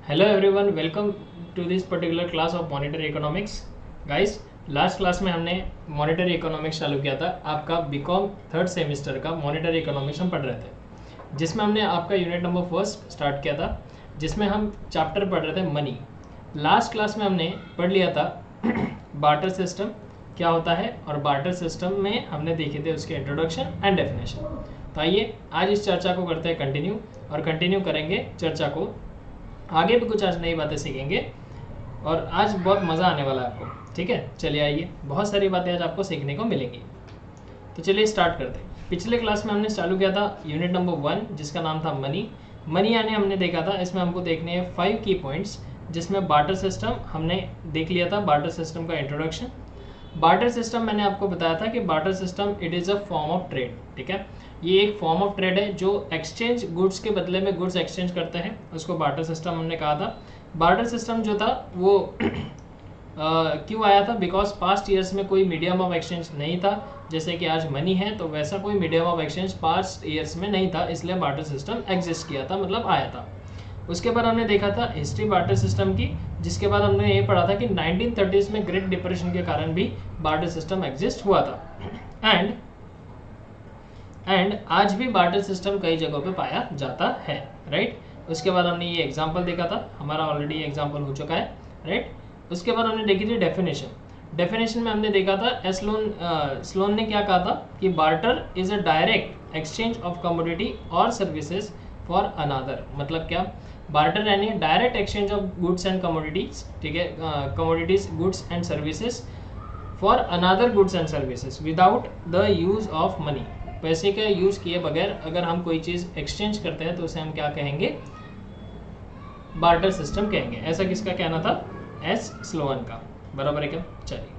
Hello everyone, welcome to this particular class of monetary economics. Guys, last class में हमने monetary economics चालू किया था। आपका बीकॉम थर्ड सेमेस्टर का मॉनेटरी इकोनॉमिक्स हम पढ़ रहे थे, जिसमें हमने आपका यूनिट नंबर फर्स्ट स्टार्ट किया था, जिसमें हम चैप्टर पढ़ रहे थे मनी। लास्ट क्लास में हमने पढ़ लिया था बार्टर सिस्टम क्या होता है, और बार्टर सिस्टम में हमने देखे थे उसके इंट्रोडक्शन एंड डेफिनेशन। तो आइए आज इस चर्चा को करते हैं कंटिन्यू, और कंटिन्यू करेंगे चर्चा को। आगे भी कुछ आज नई बातें सीखेंगे और आज बहुत मज़ा आने वाला है आपको। ठीक है, चलिए आइए, बहुत सारी बातें आज आपको सीखने को मिलेंगी। तो चलिए स्टार्ट करते हैं। पिछले क्लास में हमने चालू किया था यूनिट नंबर 1, जिसका नाम था मनी। मनी यानी हमने देखा था, इसमें हमको देखने हैं 5 की पॉइंट्स, जिसमें बार्टर सिस्टम हमने देख लिया था, बार्टर सिस्टम का इंट्रोडक्शन। बार्टर सिस्टम मैंने आपको बताया था कि barter system it is a form of trade. ठीक है, ये एक फॉर्म ऑफ ट्रेड है जो एक्सचेंज गुड्स के बदले में गुड्स एक्सचेंज करते हैं, उसको बार्टर सिस्टम हमने कहा था। बार्टर सिस्टम जो था वो क्यों आया था? बिकॉज पास्ट ईयर्स में कोई मीडियम ऑफ एक्सचेंज नहीं था, जैसे कि आज मनी है, तो वैसा कोई medium of exchange past years में नहीं था, इसलिए बार्टर सिस्टम एग्जिस्ट किया था, मतलब आया था। उसके बाद हमने देखा था हिस्ट्री बार्टर सिस्टम की, जिसके बाद हमने ये पढ़ा था कि 1930s में ग्रेट डिप्रेशन के कारण भी बार्टर सिस्टम एग्जिस्ट हुआ था। एंड आज भी बार्टर सिस्टम कई जगहों पे पाया जाता है, राइट। उसके बाद हमने ये एग्जांपल देखा था, हमारा ऑलरेडी ये एग्जांपल हो चुका है, राइट। उसके बाद हमने देखी थी डेफिनेशन में हमने देखा था स्लोन ने क्या कहा था कि barter is a direct exchange of commodity और सर्विसेज फॉर अनादर। मतलब क्या? बार्टर यानी direct exchange of goods and commodities, ठीक है, commodities, goods and services for another goods and services without the use of money. पैसे का use किए बगैर अगर हम कोई चीज़ एक्सचेंज करते हैं तो उसे हम क्या कहेंगे? बार्टर सिस्टम कहेंगे। ऐसा किसका कहना था? एस स्लोन का। बराबर है क्या? चलिए,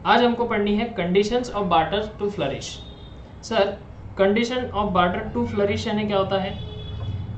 आज हमको पढ़नी है conditions of barter to flourish. Sir, condition of barter to flourish यानी क्या होता है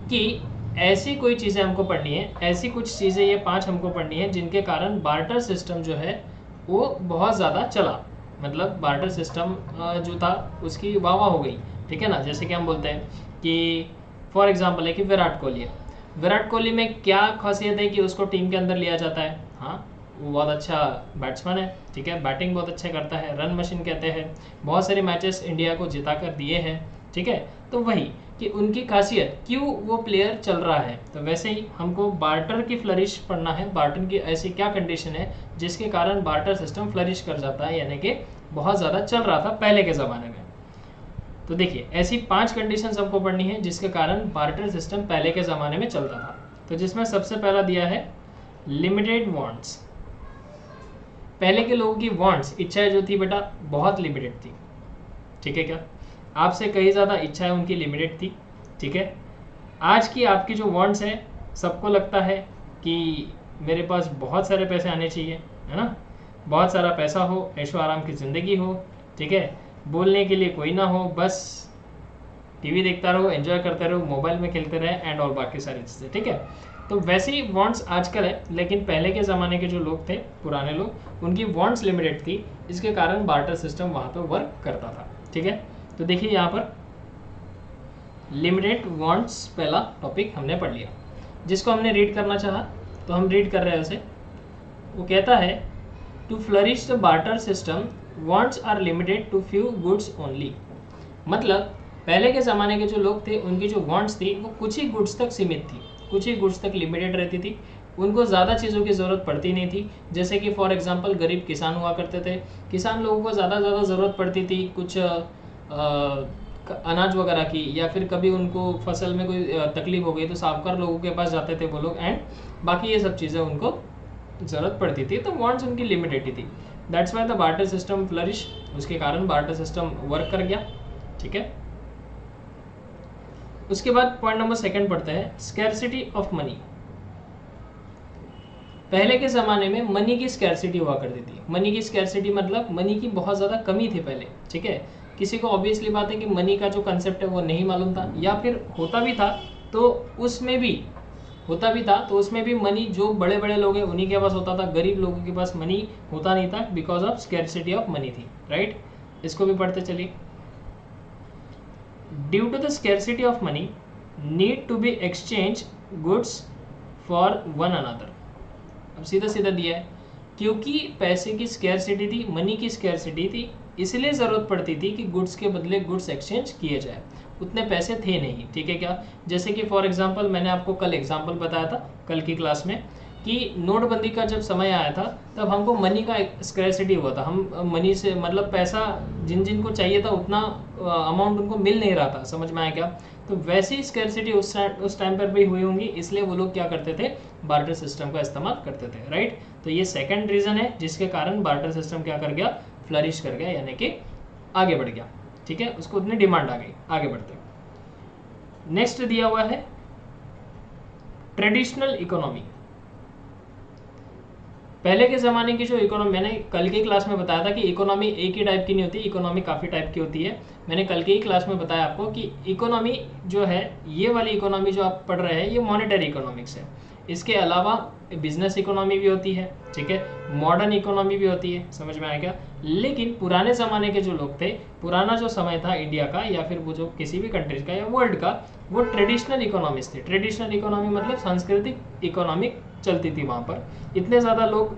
कि ऐसी कोई चीज़ें हमको पढ़नी है, ऐसी कुछ चीज़ें, ये 5 हमको पढ़नी है जिनके कारण बार्टर सिस्टम जो है वो बहुत ज़्यादा चला। मतलब बार्टर सिस्टम जो था उसकी वाह वाह हो गई, ठीक है ना। जैसे कि हम बोलते हैं कि फॉर एग्जांपल है कि विराट कोहली है। विराट कोहली में क्या खासियत है कि उसको टीम के अंदर लिया जाता है? हाँ, वो बहुत अच्छा बैट्समैन है, ठीक है, बैटिंग बहुत अच्छा करता है, रन मशीन कहते हैं, बहुत सारे मैचेस इंडिया को जिता कर दिए हैं, ठीक है। तो वही कि उनकी खासियत, क्यों वो प्लेयर चल रहा है। तो वैसे ही हमको बार्टर की फ्लरिश पढ़ना है, बार्टर की ऐसी क्या कंडीशन है जिसके कारण बार्टर सिस्टम फ्लरिश कर जाता है, यानी कि बहुत ज़्यादा चल रहा था पहले के ज़माने में। तो देखिए, ऐसी 5 कंडीशंस हमको पढ़नी है जिसके कारण बार्टर सिस्टम पहले के ज़माने में चलता था। तो जिसमें सबसे पहला दिया है लिमिटेड वांट्स। पहले के लोगों की वांट्स, इच्छाएं जो थी बेटा, बहुत लिमिटेड थी, ठीक है क्या? आपसे कहीं ज़्यादा इच्छाएं उनकी लिमिटेड थी, ठीक है। आज की आपकी जो वांट्स है, सबको लगता है कि मेरे पास बहुत सारे पैसे आने चाहिए, है ना, बहुत सारा पैसा हो, ऐशो आराम की ज़िंदगी हो, ठीक है, बोलने के लिए कोई ना हो, बस टीवी देखता रहो, एंजॉय करते रहो, मोबाइल में खेलते रहे एंड और बाकी सारी चीज़ें, ठीक है। तो वैसे ही वांट्स आजकल है, लेकिन पहले के ज़माने के जो लोग थे, पुराने लोग, उनकी वांट्स लिमिटेड थी, इसके कारण बार्टर सिस्टम वहाँ पर वर्क करता था, ठीक है। तो देखिए यहाँ पर लिमिटेड वांट्स पहला टॉपिक हमने पढ़ लिया, जिसको हमने रीड करना चाहा तो हम रीड कर रहे हैं उसे। वो कहता है to flourish the barter system wants are limited to few goods only. मतलब पहले के ज़माने के जो लोग थे, उनकी जो वांट्स थी वो कुछ ही गुड्स तक सीमित थी, कुछ ही गुड्स तक लिमिटेड रहती थी, उनको ज़्यादा चीज़ों की ज़रूरत पड़ती नहीं थी। जैसे कि फॉर एग्जांपल गरीब किसान हुआ करते थे, किसान लोगों को ज़्यादा ज़रूरत पड़ती थी कुछ अनाज वगैरह की, या फिर कभी उनको फसल में कोई तकलीफ हो गई तो साहूकार लोगों के पास जाते थे वो लोग, एंड बाकी ये सब चीज़ें उनको ज़रूरत पड़ती थी, तो वांट्स उनकी लिमिटेड थी। That's why the barter system flourish, उसके कारण बार्टर सिस्टम वर्क कर गया, ठीक है। उसके बाद पॉइंट नंबर 2 पढ़ते हैं, स्कैरसिटी ऑफ मनी। पहले के ज़माने में मनी की स्कैरसिटी हुआ करती थी। मनी की स्कैरसिटी मतलब मनी की बहुत ज़्यादा कमी थी पहले, ठीक है। किसी को ऑब्वियसली बात है कि मनी का जो कंसेप्ट है वो नहीं मालूम था, या फिर होता भी था तो उसमें भी मनी जो बड़े बड़े लोग हैं उन्हीं के पास होता था, गरीब लोगों के पास मनी होता नहीं था, because of scarcity of money थी, राइट। इसको भी पढ़ते चलिए। Due to the scarcity of money need to be exchange goods for one another. अब सीधा सीधा दिया है, क्योंकि पैसे की स्कैरसिटी थी, मनी की स्कैरसिटी थी, इसलिए ज़रूरत पड़ती थी कि गुड्स के बदले गुड्स एक्सचेंज किए जाए। उतने पैसे थे नहीं, ठीक है क्या। जैसे कि फॉर एग्जांपल मैंने आपको कल एग्जांपल बताया था कल की क्लास में कि नोटबंदी का जब समय आया था तब हमको मनी का स्कैरसिटी हुआ था। हम मनी से मतलब पैसा जिन जिन को चाहिए था उतना अमाउंट उनको मिल नहीं रहा था, समझ में आया क्या। तो वैसी स्कैरसिटी उस टाइम पर भी हुई होंगी, इसलिए वो लोग क्या करते थे, बार्टर सिस्टम का इस्तेमाल करते थे, राइट। तो ये सेकंड रीज़न है जिसके कारण बार्टर सिस्टम क्या कर गया, फ्लरिश कर गया, यानी कि आगे बढ़ गया, ठीक है, उसको उतनी डिमांड आ गई। आगे बढ़ते, नेक्स्ट दिया हुआ है ट्रेडिशनल इकोनॉमी। पहले के ज़माने की जो इकोनॉमी, मैंने कल की क्लास में बताया था कि इकोनॉमी एक ही टाइप की नहीं होती, इकोनॉमी काफ़ी टाइप की होती है। मैंने कल की ही क्लास में बताया आपको कि इकोनॉमी जो है, ये वाली इकोनॉमी जो आप पढ़ रहे हैं, ये मॉनेटरी इकोनॉमिक्स है। इसके अलावा बिजनेस इकोनॉमी भी होती है, ठीक है, मॉडर्न इकोनॉमी भी होती है, समझ में आएगा। लेकिन पुराने ज़माने के जो लोग थे, पुराना जो समय था इंडिया का या फिर वो जो किसी भी कंट्रीज का या वर्ल्ड का, वो ट्रेडिशनल इकोनॉमिक्स थे। ट्रेडिशनल इकोनॉमी मतलब सांस्कृतिक इकोनॉमिक चलती थी वहाँ पर। इतने ज़्यादा लोग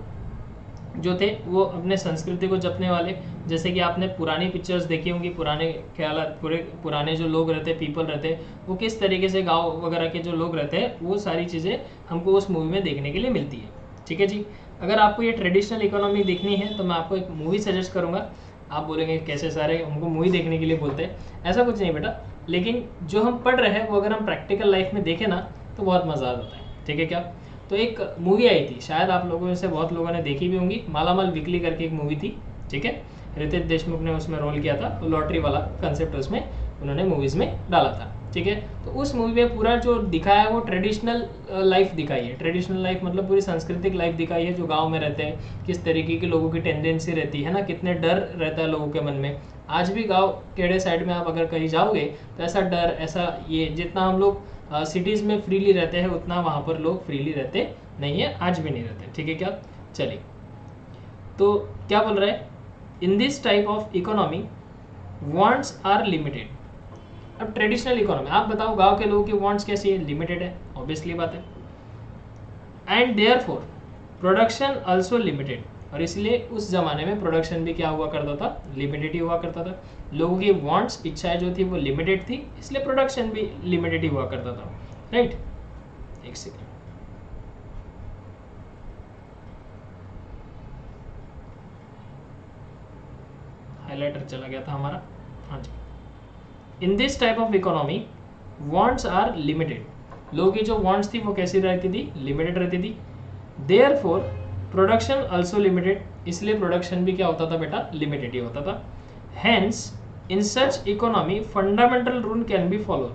जो थे वो अपने संस्कृति को जपने वाले, जैसे कि आपने पुरानी पिक्चर्स देखी होंगी, पुराने ख्याल पुराने जो लोग रहते, पीपल रहते, वो किस तरीके से गाँव वगैरह के जो लोग रहते हैं, वो सारी चीज़ें हमको उस मूवी में देखने के लिए मिलती है, ठीक है जी। अगर आपको ये ट्रेडिशनल इकोनॉमी देखनी है तो मैं आपको एक मूवी सजेस्ट करूँगा। आप बोलेंगे कैसे सारे हमको मूवी देखने के लिए बोलते हैं, ऐसा कुछ नहीं बेटा, लेकिन जो हम पढ़ रहे हैं वो अगर हम प्रैक्टिकल लाइफ में देखें ना तो बहुत मज़ा आता है, ठीक है क्या। तो एक मूवी आई थी, शायद आप लोगों में से बहुत लोगों ने देखी भी होंगी, मालामाल वीकली करके एक मूवी थी, ठीक है, रितेश देशमुख ने उसमें रोल किया था। तो लॉटरी वाला कंसेप्ट उसमें उन्होंने मूवीज़ में डाला था, ठीक है। तो उस मूवी में पूरा जो दिखाया है वो ट्रेडिशनल लाइफ दिखाई है। ट्रेडिशनल लाइफ मतलब पूरी सांस्कृतिक लाइफ दिखाई है, जो गाँव में रहते हैं, किस तरीके के लोगों की टेंडेंसी रहती है ना, कितने डर रहता है लोगों के मन में। आज भी गाँव केड़े साइड में आप अगर कहीं जाओगे तो ऐसा डर, ऐसा ये, जितना हम लोग सिटीज़ में फ्रीली रहते हैं उतना वहाँ पर लोग फ्रीली रहते नहीं है, आज भी नहीं रहते, ठीक है क्या। चलिए, तो क्या बोल रहा है, in this type of economy wants are limited. अब ट्रेडिशनल इकोनॉमी, आप बताओ गांव के लोगों की वांट्स कैसी है, लिमिटेड है, ऑब्वियसली बात है। And therefore production also limited, और इसलिए उस जमाने में प्रोडक्शन भी क्या हुआ करता था, लिमिटेड ही हुआ करता था। लोगों की वांट्स, इच्छाएं जो थी वो लिमिटेड थी, इसलिए प्रोडक्शन भी लिमिटेड ही हुआ करता था, राइट। एक सेकेंड, हाइलाइटर चला गया था हमारा, हाँ जी। In this type of economy wants are limited, लोगों की जो वांट्स थी वो कैसी रहती थी, लिमिटेड रहती थी। देयरफॉर प्रोडक्शन आल्सो लिमिटेड, इसलिए प्रोडक्शन भी क्या होता था बेटा, लिमिटेड ही होता था। Hence in such economy fundamental rule can be follow,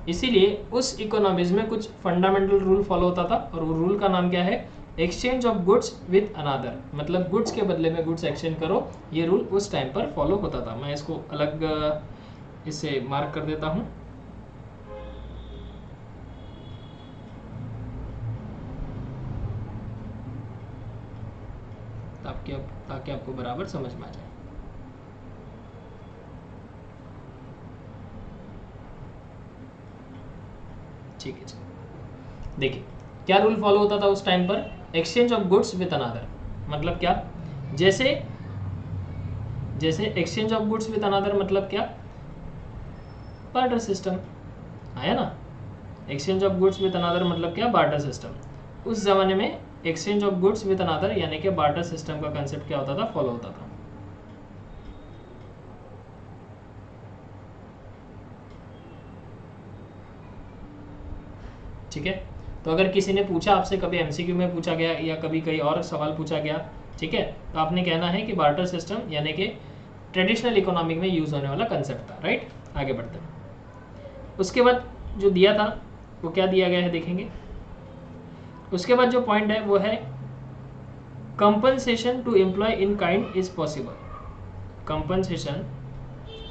इसीलिए उस इकोनॉमीज में कुछ फंडामेंटल रूल फॉलो होता था, और वो रूल का नाम क्या है, एक्सचेंज ऑफ गुड्स विद अनादर, मतलब गुड्स के बदले में गुड्स एक्सचेंज करो, ये रूल उस टाइम पर फॉलो होता था। मैं इसको अलग इससे मार्क कर देता हूँ, ताकि आपको बराबर समझ में आ जाए। ठीक है जी, देखिए क्या रूल फॉलो होता था उस टाइम पर, एक्सचेंज ऑफ गुड्स विद अनादर, मतलब क्या, जैसे एक्सचेंज ऑफ गुड्स विद अनादर मतलब क्या, बार्टर सिस्टम आया ना। एक्सचेंज ऑफ गुड्स विद अनादर मतलब क्या, बार्टर सिस्टम। उस जमाने में एक्सचेंज ऑफ गुड्स विद अनादर यानी कि बार्टर सिस्टम का कंसेप्ट क्या होता था, फॉलो होता था। ठीक है, तो अगर किसी ने पूछा आपसे, कभी एमसीक्यू में पूछा गया या कभी कहीं और सवाल पूछा गया, ठीक है, तो आपने कहना है कि बार्टर सिस्टम यानी कि ट्रेडिशनल इकोनॉमिक में यूज होने वाला कंसेप्ट था, राइट। आगे बढ़ते हैं, उसके बाद जो दिया था वो क्या दिया गया है देखेंगे। उसके बाद जो पॉइंट है वो है compensation to employ in kind is possible, compensation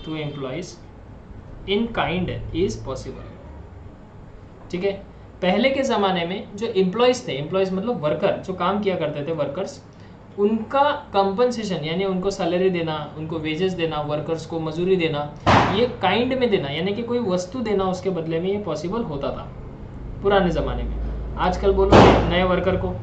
to employees in kind is possible, ठीक है। पहले के ज़माने में जो एम्प्लॉयज़ थे, एम्प्लॉयज़ मतलब वर्कर, जो काम किया करते थे वर्कर्स, उनका कंपनसेशन यानी उनको सैलरी देना, उनको वेजेस देना, वर्कर्स को मजूरी देना, ये काइंड में देना यानी कि कोई वस्तु देना उसके बदले में, ये पॉसिबल होता था पुराने ज़माने में। आजकल बोलो नए वर्कर को,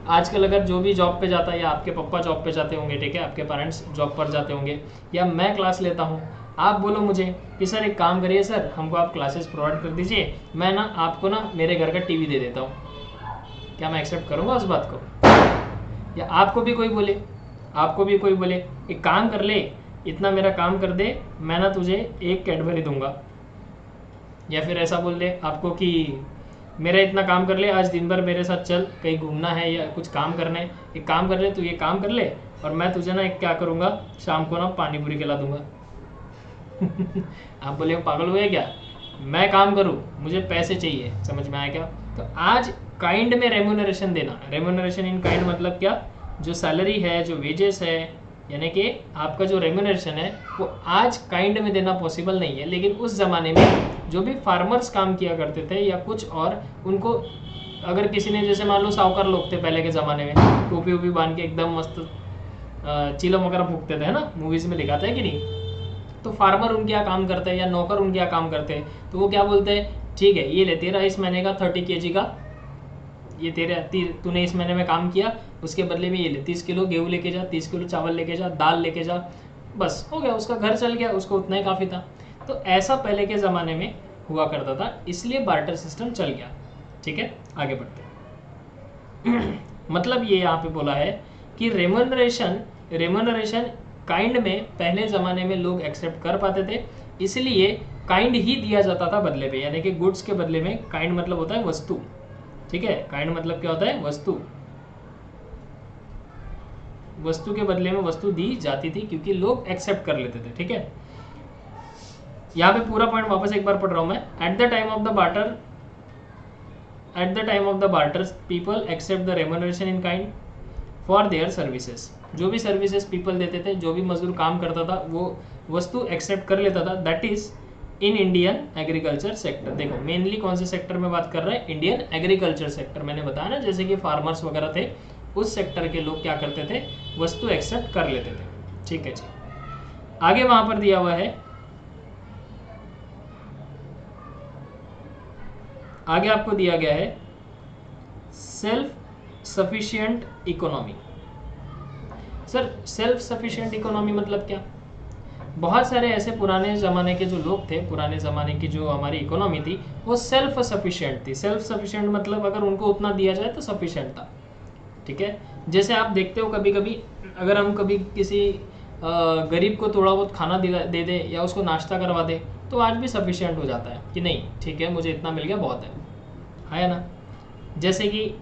आजकल अगर जो भी जॉब पे जाता है, या आपके पापा जॉब पे जाते होंगे, ठीक है, आपके पेरेंट्स जॉब पर जाते होंगे, या मैं क्लास लेता हूँ, आप बोलो मुझे कि सर एक काम करिए सर, हमको आप क्लासेस प्रोवाइड कर दीजिए, मैं ना आपको ना मेरे घर का टीवी दे देता हूँ, क्या मैं एक्सेप्ट करूँगा उस बात को? या आपको भी कोई बोले, एक काम कर ले, इतना मेरा काम कर दे, मैं ना तुझे एक कैडबरी दूंगा, या फिर ऐसा बोल दे आपको कि मेरा इतना काम कर ले, आज दिन भर मेरे साथ चल, कहीं घूमना है या कुछ काम करना है, एक काम कर ले, तू ये काम कर ले और मैं तुझे ना एक क्या करूँगा, शाम को ना पानी पूरी खिला दूंगा। आप बोले पागल हुए क्या, मैं काम करूँ, मुझे पैसे चाहिए, समझ में आया क्या? तो आज काइंड में रेम्यूनरेशन देना, रेम्यूनरेशन इन काइंड मतलब क्या, जो सैलरी है, जो वेजेस है, यानी कि आपका जो रेम्यूनरेशन है वो आज काइंड में देना पॉसिबल नहीं है, लेकिन उस ज़माने में जो भी फार्मर्स काम किया करते थे या कुछ और, उनको अगर किसी ने, जैसे मान लो साहूकार लोग थे पहले के ज़माने में, टोपी वोपी बांध के एकदम मस्त चिलम वगैरह फूकते थे, है ना, मूवीज़ में दिखाते हैं कि नहीं? तो फार्मर उनके यहाँ काम करते हैं या नौकर उनके यहाँ काम करते हैं, तो वो क्या बोलते हैं, ठीक है ये ले तेरा इस महीने का 30 kg का, ये तेरे तूने इस महीने में काम किया, उसके बदले में ये ले 30 किलो गेहूँ लेके जा, 30 किलो चावल लेके जा, दाल लेके जा, बस हो गया, उसका घर चल गया, उसको उतना ही काफ़ी था। तो ऐसा पहले के ज़माने में हुआ करता था, इसलिए बार्टर सिस्टम चल गया। ठीक है, आगे बढ़ते हैं। मतलब ये यहाँ पे बोला है कि रेम्यूनरेशन काइंड में पहले ज़माने में लोग एक्सेप्ट कर पाते थे, इसलिए काइंड ही दिया जाता था बदले में, यानी कि गुड्स के बदले में। काइंड मतलब होता है वस्तु, ठीक है, काइंड मतलब क्या होता है, वस्तु, वस्तु के बदले में वस्तु दी जाती थी, क्योंकि लोग एक्सेप्ट कर लेते थे। ठीक है, यहाँ पे पूरा पॉइंट वापस एक बार पढ़ रहा हूं मैं। At the time of the barter people accept the remuneration in kind for their services. जो भी सर्विसेज पीपल देते थे, जो भी मजदूर काम करता था, वो वस्तु एक्सेप्ट कर लेता था। That is in Indian agriculture sector. देखो मेनली कौन से सेक्टर में बात कर रहे हैं, इंडियन एग्रीकल्चर सेक्टर। मैंने बताया ना, जैसे कि फार्मर्स वगैरह थे, उस सेक्टर के लोग क्या करते थे, वस्तु एक्सेप्ट कर लेते थे। ठीक है जी, आगे वहां पर दिया हुआ है, आगे आपको दिया गया है self sufficient economy. Sir self sufficient economy मतलब क्या? बहुत सारे ऐसे पुराने ज़माने के जो लोग थे, पुराने ज़माने की जो हमारी इकोनॉमी थी, वो सेल्फ सफिशिएंट थी। सेल्फ सफिशिएंट मतलब अगर उनको उतना दिया जाए तो सफिशिएंट था। ठीक है, जैसे आप देखते हो कभी कभी अगर हम कभी किसी गरीब को थोड़ा बहुत खाना दे दे या उसको नाश्ता करवा दे, तो आज भी सफिशिएंट हो जाता है कि नहीं ठीक है, मुझे इतना मिल गया बहुत है ना। जैसे कि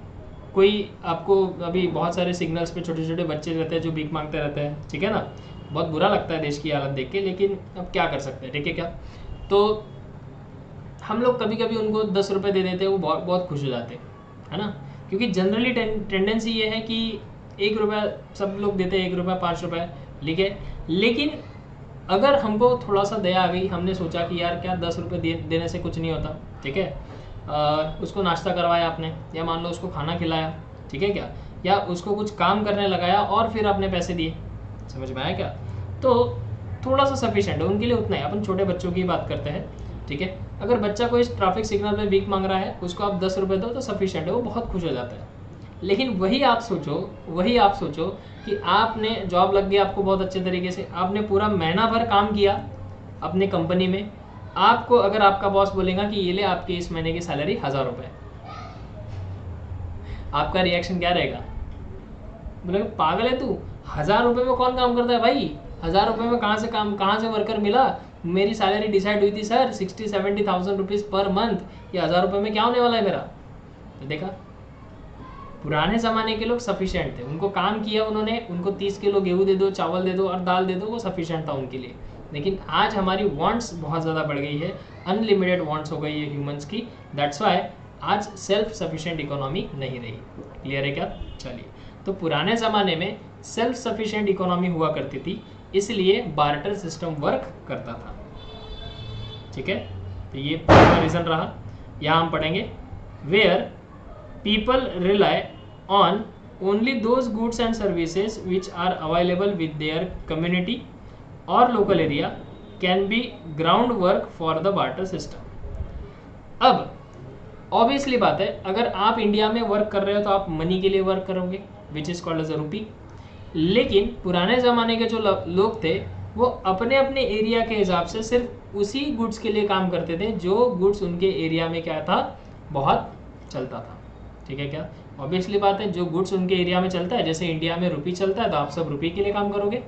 कोई आपको, अभी बहुत सारे सिग्नल्स पे छोटे छोटे बच्चे रहते हैं जो भीख मांगते रहते हैं, ठीक है ना, बहुत बुरा लगता है देश की हालत देख के, लेकिन अब क्या कर सकते हैं, ठीक है क्या। तो हम लोग कभी कभी उनको 10 रुपये दे देते हैं, वो बहुत बहुत खुश हो जाते हैं, है ना, क्योंकि जनरली टेंडेंसी ये है कि 1 रुपया सब लोग देते हैं, 1 रुपया 5 रुपये, ठीक है। लेकिन अगर हमको थोड़ा सा दया आ गई, हमने सोचा कि यार क्या 10 रुपये देने से कुछ नहीं होता, ठीक है, उसको नाश्ता करवाया आपने, या मान लो उसको खाना खिलाया, ठीक है क्या, या उसको कुछ काम करने लगाया और फिर आपने पैसे दिए, समझ में आया क्या, तो थोड़ा सा सफिशिएंट है उनके लिए, उतना ही। अपन छोटे बच्चों की बात करते हैं, ठीक है। अगर बच्चा कोई ट्रैफिक सिग्नल पे भीख मांग रहा है, उसको आप 10 रुपये दो तो सफिशिएंट है, वो बहुत खुश हो जाता है। लेकिन वही आप सोचो कि आपने जॉब लग गया आपको बहुत अच्छे तरीके से, आपने पूरा महीना भर काम किया अपने कंपनी में, आपको अगर आपका बॉस बोलेगा कि ये ले आपके इस महीने की सैलरी 1000 रुपये, आपका रिएक्शन क्या रहेगा? बोले पागल है तू, 1000 रुपये में कौन काम करता है भाई, 1000 रुपये में कहाँ से वर्कर मिला, मेरी सैलरी डिसाइड हुई थी सर 60-70,000 रुपीज़ पर मंथ, ये 1000 रुपये में क्या होने वाला है मेरा। तो देखा, पुराने ज़माने के लोग सफिशिएंट थे, उनको काम किया उन्होंने, उनको 30 किलो गेहूँ दे दो, चावल दे दो और दाल दे दो, वो सफिशिएंट था उनके लिए। लेकिन आज हमारी वांट्स बहुत ज़्यादा बढ़ गई है, अनलिमिटेड वांट्स हो गई है ह्यूमंस की, दैट्स वाई आज सेल्फ सफिशिएंट इकोनॉमी नहीं रही। क्लियर है क्या? चलिए, तो पुराने ज़माने में सेल्फ सफिशिएंट इकोनॉमी हुआ करती थी, इसलिए बार्टर सिस्टम वर्क करता था। ठीक है, तो ये पहला रीज़न रहा। यहाँ हम पढ़ेंगे where people rely on only those goods and services which are available with their community or local area can be groundwork for the barter system. अब ऑब्वियसली बात है, अगर आप इंडिया में वर्क कर रहे हो तो आप मनी के लिए वर्क करोगे, which is called as a rupee. लेकिन पुराने ज़माने के जो लोग थे वो अपने अपने एरिया के हिसाब से सिर्फ उसी गुड्स के लिए काम करते थे जो गुड्स उनके एरिया में क्या था, बहुत चलता था। ठीक है क्या? ऑब्वियसली बात है, जो गुड्स उनके एरिया में चलता है, जैसे इंडिया में रुपी चलता है तो आप सब रुपी के लिए काम करोगे,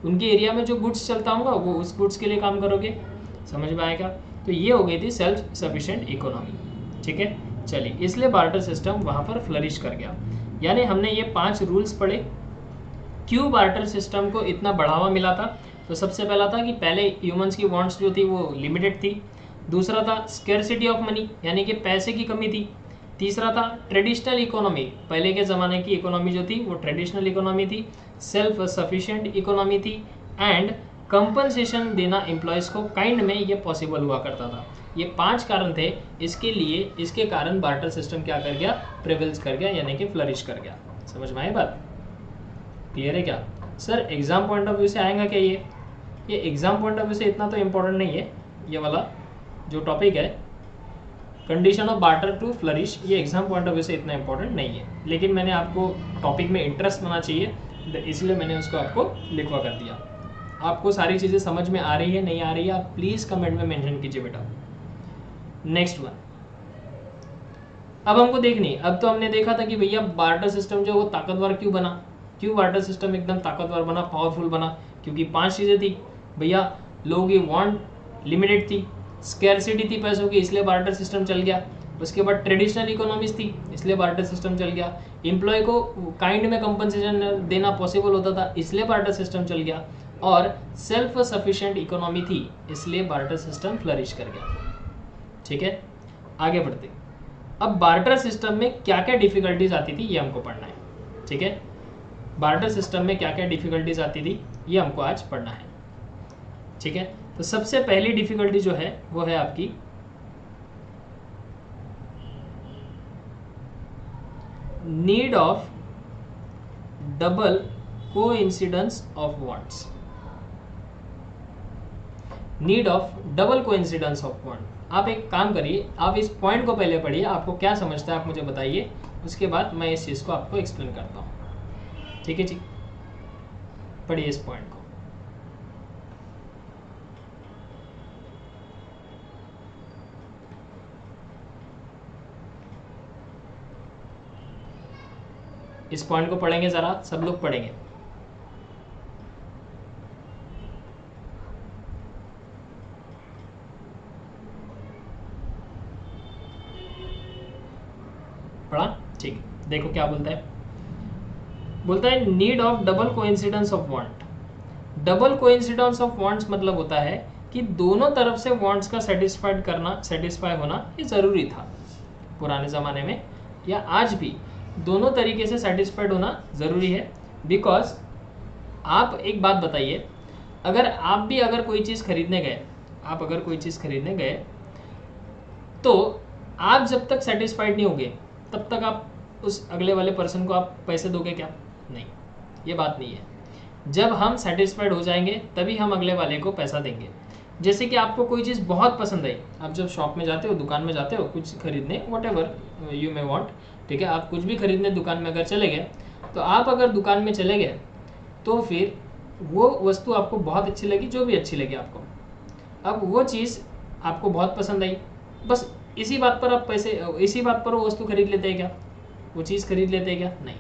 उनके एरिया में जो गुड्स चलता होगा वो उस गुड्स के लिए काम करोगे। समझ में आएगा? तो ये हो गई थी सेल्फ सफिशिएंट इकोनॉमी। ठीक है, चलिए, इसलिए बार्टर सिस्टम वहाँ पर फ्लरिश कर गया। यानी हमने ये 5 रूल्स पढ़े। क्यों बार्टर सिस्टम को इतना बढ़ावा मिला था? तो सबसे पहला था कि पहले ह्यूमंस की वांट्स जो थी वो लिमिटेड थी। दूसरा था स्केर्सिटी ऑफ मनी, यानी कि पैसे की कमी थी। तीसरा था ट्रेडिशनल इकोनॉमी, पहले के ज़माने की इकोनॉमी जो थी वो ट्रेडिशनल इकोनॉमी थी, सेल्फ सफिशिएंट इकोनॉमी थी, एंड कंपनसेशन देना एम्प्लॉयज़ को काइंड में ये पॉसिबल हुआ करता था। ये 5 कारण थे, इसके कारण बार्टर सिस्टम क्या कर गया, प्रिवेल्स कर गया, यानी कि फ्लरिश कर गया। समझ में आई बात? क्लियर है क्या? Sir exam point of view से आएगा क्या ये एग्जाम पॉइंट ऑफ व्यू से इतना तो इम्पोर्टेंट नहीं है। ये वाला जो टॉपिक है condition of barter to flourish, ये एग्जाम पॉइंट ऑफ व्यू से इतना इंपॉर्टेंट नहीं है, लेकिन मैंने आपको टॉपिक में इंटरेस्ट होना चाहिए इसलिए मैंने उसको आपको लिखवा कर दिया। आपको सारी चीज़ें समझ में आ रही है नहीं आ रही है, आप प्लीज़ कमेंट में मेंशन कीजिए बेटा। नेक्स्ट वन, अब हमको देखनी, अब तो हमने देखा था कि भैया बार्टर सिस्टम जो वो ताकतवर क्यों बना, क्यों बार्टर सिस्टम एकदम ताकतवर बना, पावरफुल बना, क्योंकि 5 चीज़ें थी भैया। लोगों की वांट लिमिटेड थी, स्कैरसिटी थी पैसों की, इसलिए बार्टर सिस्टम चल गया। उसके बाद ट्रेडिशनल इकोनॉमीज थी, इसलिए बार्टर सिस्टम चल गया। एम्प्लॉय को काइंड में कंपनसेशन देना पॉसिबल होता था, इसलिए बार्टर सिस्टम चल गया। और सेल्फ सफिशिएंट इकोनॉमी थी, इसलिए बार्टर सिस्टम फ्लरिश कर गया। ठीक है, आगे बढ़ते। अब बार्टर सिस्टम में क्या क्या डिफिकल्टीज आती थी ये हमको पढ़ना है। ठीक है, बार्टर सिस्टम में क्या क्या डिफिकल्टीज आती थी ये हमको आज पढ़ना है। ठीक है, तो सबसे पहली डिफिकल्टी जो है वो है आपकी need of double coincidence of wants. Need of double coincidence of want. आप एक काम करिए, आप इस पॉइंट को पहले पढ़िए, आपको क्या समझता है आप मुझे बताइए, उसके बाद मैं इस चीज़ को आपको एक्सप्लेन करता हूँ। ठीक है जी, पढ़िए इस पॉइंट को। इस पॉइंट को पढ़ेंगे, जरा सब लोग पढ़ेंगे। पढ़ा? ठीक, देखो क्या बोलता है। बोलता है need of double coincidence of want. Double coincidence of wants मतलब होता है कि दोनों तरफ से वांट्स का सेटिस्फाई होना ये ज़रूरी था पुराने ज़माने में, या आज भी दोनों तरीके से सेटिस्फाइड होना ज़रूरी है। बिकॉज आप एक बात बताइए, अगर कोई चीज़ खरीदने गए, तो आप जब तक सेटिस्फाइड नहीं होगे तब तक आप उस अगले वाले पर्सन को आप पैसे दोगे क्या? नहीं, ये बात नहीं है। जब हम सेटिस्फाइड हो जाएंगे तभी हम अगले वाले को पैसा देंगे। जैसे कि आपको कोई चीज़ बहुत पसंद आई, आप जब शॉप में जाते हो, दुकान में जाते हो कुछ खरीदने, what ever you may want, ठीक है, आप कुछ भी खरीदने दुकान में अगर चले गए, तो आप अगर दुकान में चले गए तो फिर वो वस्तु आपको बहुत अच्छी लगी, जो भी अच्छी लगी आपको, अब वो चीज़ आपको बहुत पसंद आई, बस इसी बात पर वो वस्तु खरीद लेते हैं क्या? वो चीज़ खरीद लेते हैं क्या? नहीं।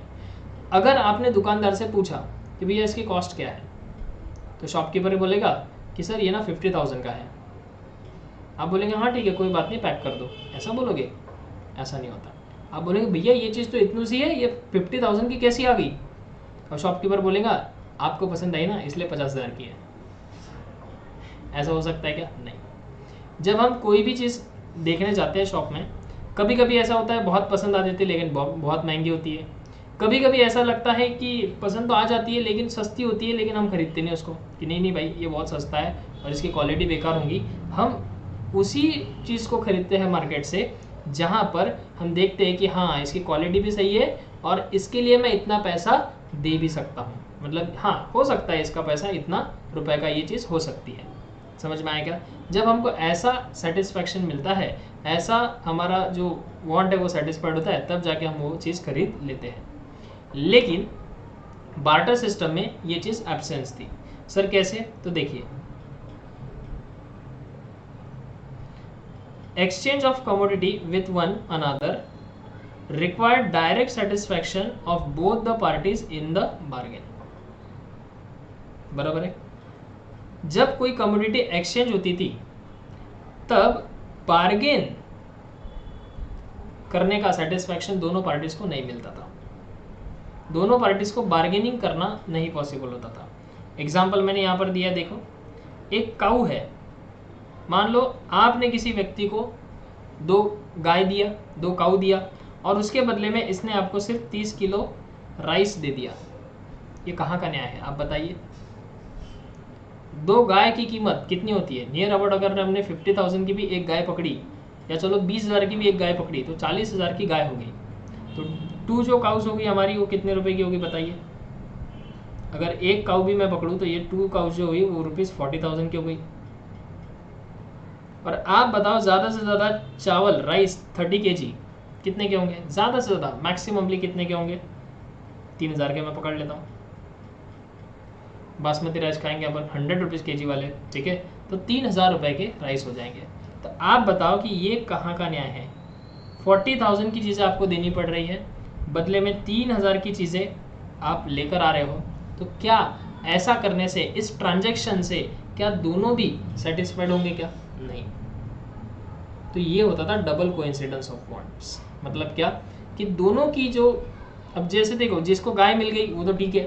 अगर आपने दुकानदार से पूछा कि भैया इसकी कॉस्ट क्या है, तो शॉपकीपर बोलेगा कि सर ये ना 50,000 का है। आप बोलेंगे हाँ ठीक है कोई बात नहीं, पैक कर दो, ऐसा बोलोगे? ऐसा नहीं होता। आप बोलेंगे भैया ये चीज़ तो इतनी सी है, ये 50,000 की कैसी आ गई? और शॉपकीपर बोलेगा आपको पसंद आई ना इसलिए 50,000 की है। ऐसा हो सकता है क्या? नहीं। जब हम कोई भी चीज़ देखने जाते हैं शॉप में, कभी कभी ऐसा होता है बहुत पसंद आ जाती है लेकिन बहुत महंगी होती है। कभी कभी ऐसा लगता है कि पसंद तो आ जाती है लेकिन सस्ती होती है, लेकिन हम खरीदते नहीं उसको, कि नहीं भाई ये बहुत सस्ता है और इसकी क्वालिटी बेकार होगी। हम उसी चीज़ को खरीदते हैं मार्केट से जहाँ पर हम देखते हैं कि हाँ इसकी क्वालिटी भी सही है और इसके लिए मैं इतना पैसा दे भी सकता हूँ, मतलब हाँ हो सकता है इसका पैसा इतना रुपए का ये चीज़ हो सकती है। समझ में आया क्या? जब हमको ऐसा सेटिस्फैक्शन मिलता है, ऐसा हमारा जो वांट है वो सेटिस्फाइड होता है, तब जाके हम वो चीज़ खरीद लेते हैं। लेकिन बार्टर सिस्टम में ये चीज़ एब्सेंस थी। सर कैसे? तो देखिए, exchange of commodity with one another required direct satisfaction of both the parties in the bargain। बराबर है? जब कोई कमोडिटी एक्सचेंज होती थी तब बार्गेन करने का सेटिस्फैक्शन दोनों पार्टीज को नहीं मिलता था, दोनों पार्टीज को बार्गेनिंग करना नहीं पॉसिबल होता था। एग्जाम्पल मैंने यहाँ पर दिया, देखो एक काऊ है, मान लो आपने किसी व्यक्ति को 2 गाय दिया, 2 काऊ दिया, और उसके बदले में इसने आपको सिर्फ 30 किलो राइस दे दिया। ये कहाँ का न्याय है आप बताइए? 2 गाय की कीमत कितनी होती है? नियर अबाउट अगर हमने 50,000 की भी एक गाय पकड़ी, या चलो 20,000 की भी एक गाय पकड़ी, तो 40,000 की गाय हो गई। तो 2 जो काउस होगी हमारी, वो कितने रुपए की होगी बताइए? अगर एक काऊ भी मैं पकड़ूँ तो ये 2 काउस जो हुई वो ₹40,000 की हो गई। और आप बताओ ज़्यादा से ज़्यादा चावल, राइस 30 kg कितने के होंगे? ज़्यादा से ज़्यादा मैक्सिममली कितने के होंगे? 3,000 के मैं पकड़ लेता हूँ। बासमती राइस खाएंगे अपन 100 रुपीज़ kg वाले, ठीक है, तो 3,000 रुपये के राइस हो जाएंगे। तो आप बताओ कि ये कहाँ का न्याय है? 40,000 की चीज़ें आपको देनी पड़ रही है, बदले में 3,000 की चीज़ें आप लेकर आ रहे हो। तो क्या ऐसा करने से, इस ट्रांजैक्शन से क्या दोनों भी सेटिस्फाइड होंगे? क्या नहीं। तो ये होता था डबल कोइंसिडेंस ऑफ वांट्स। मतलब क्या कि दोनों की जो, अब जैसे देखो जिसको गाय मिल गई वो तो ठीक है,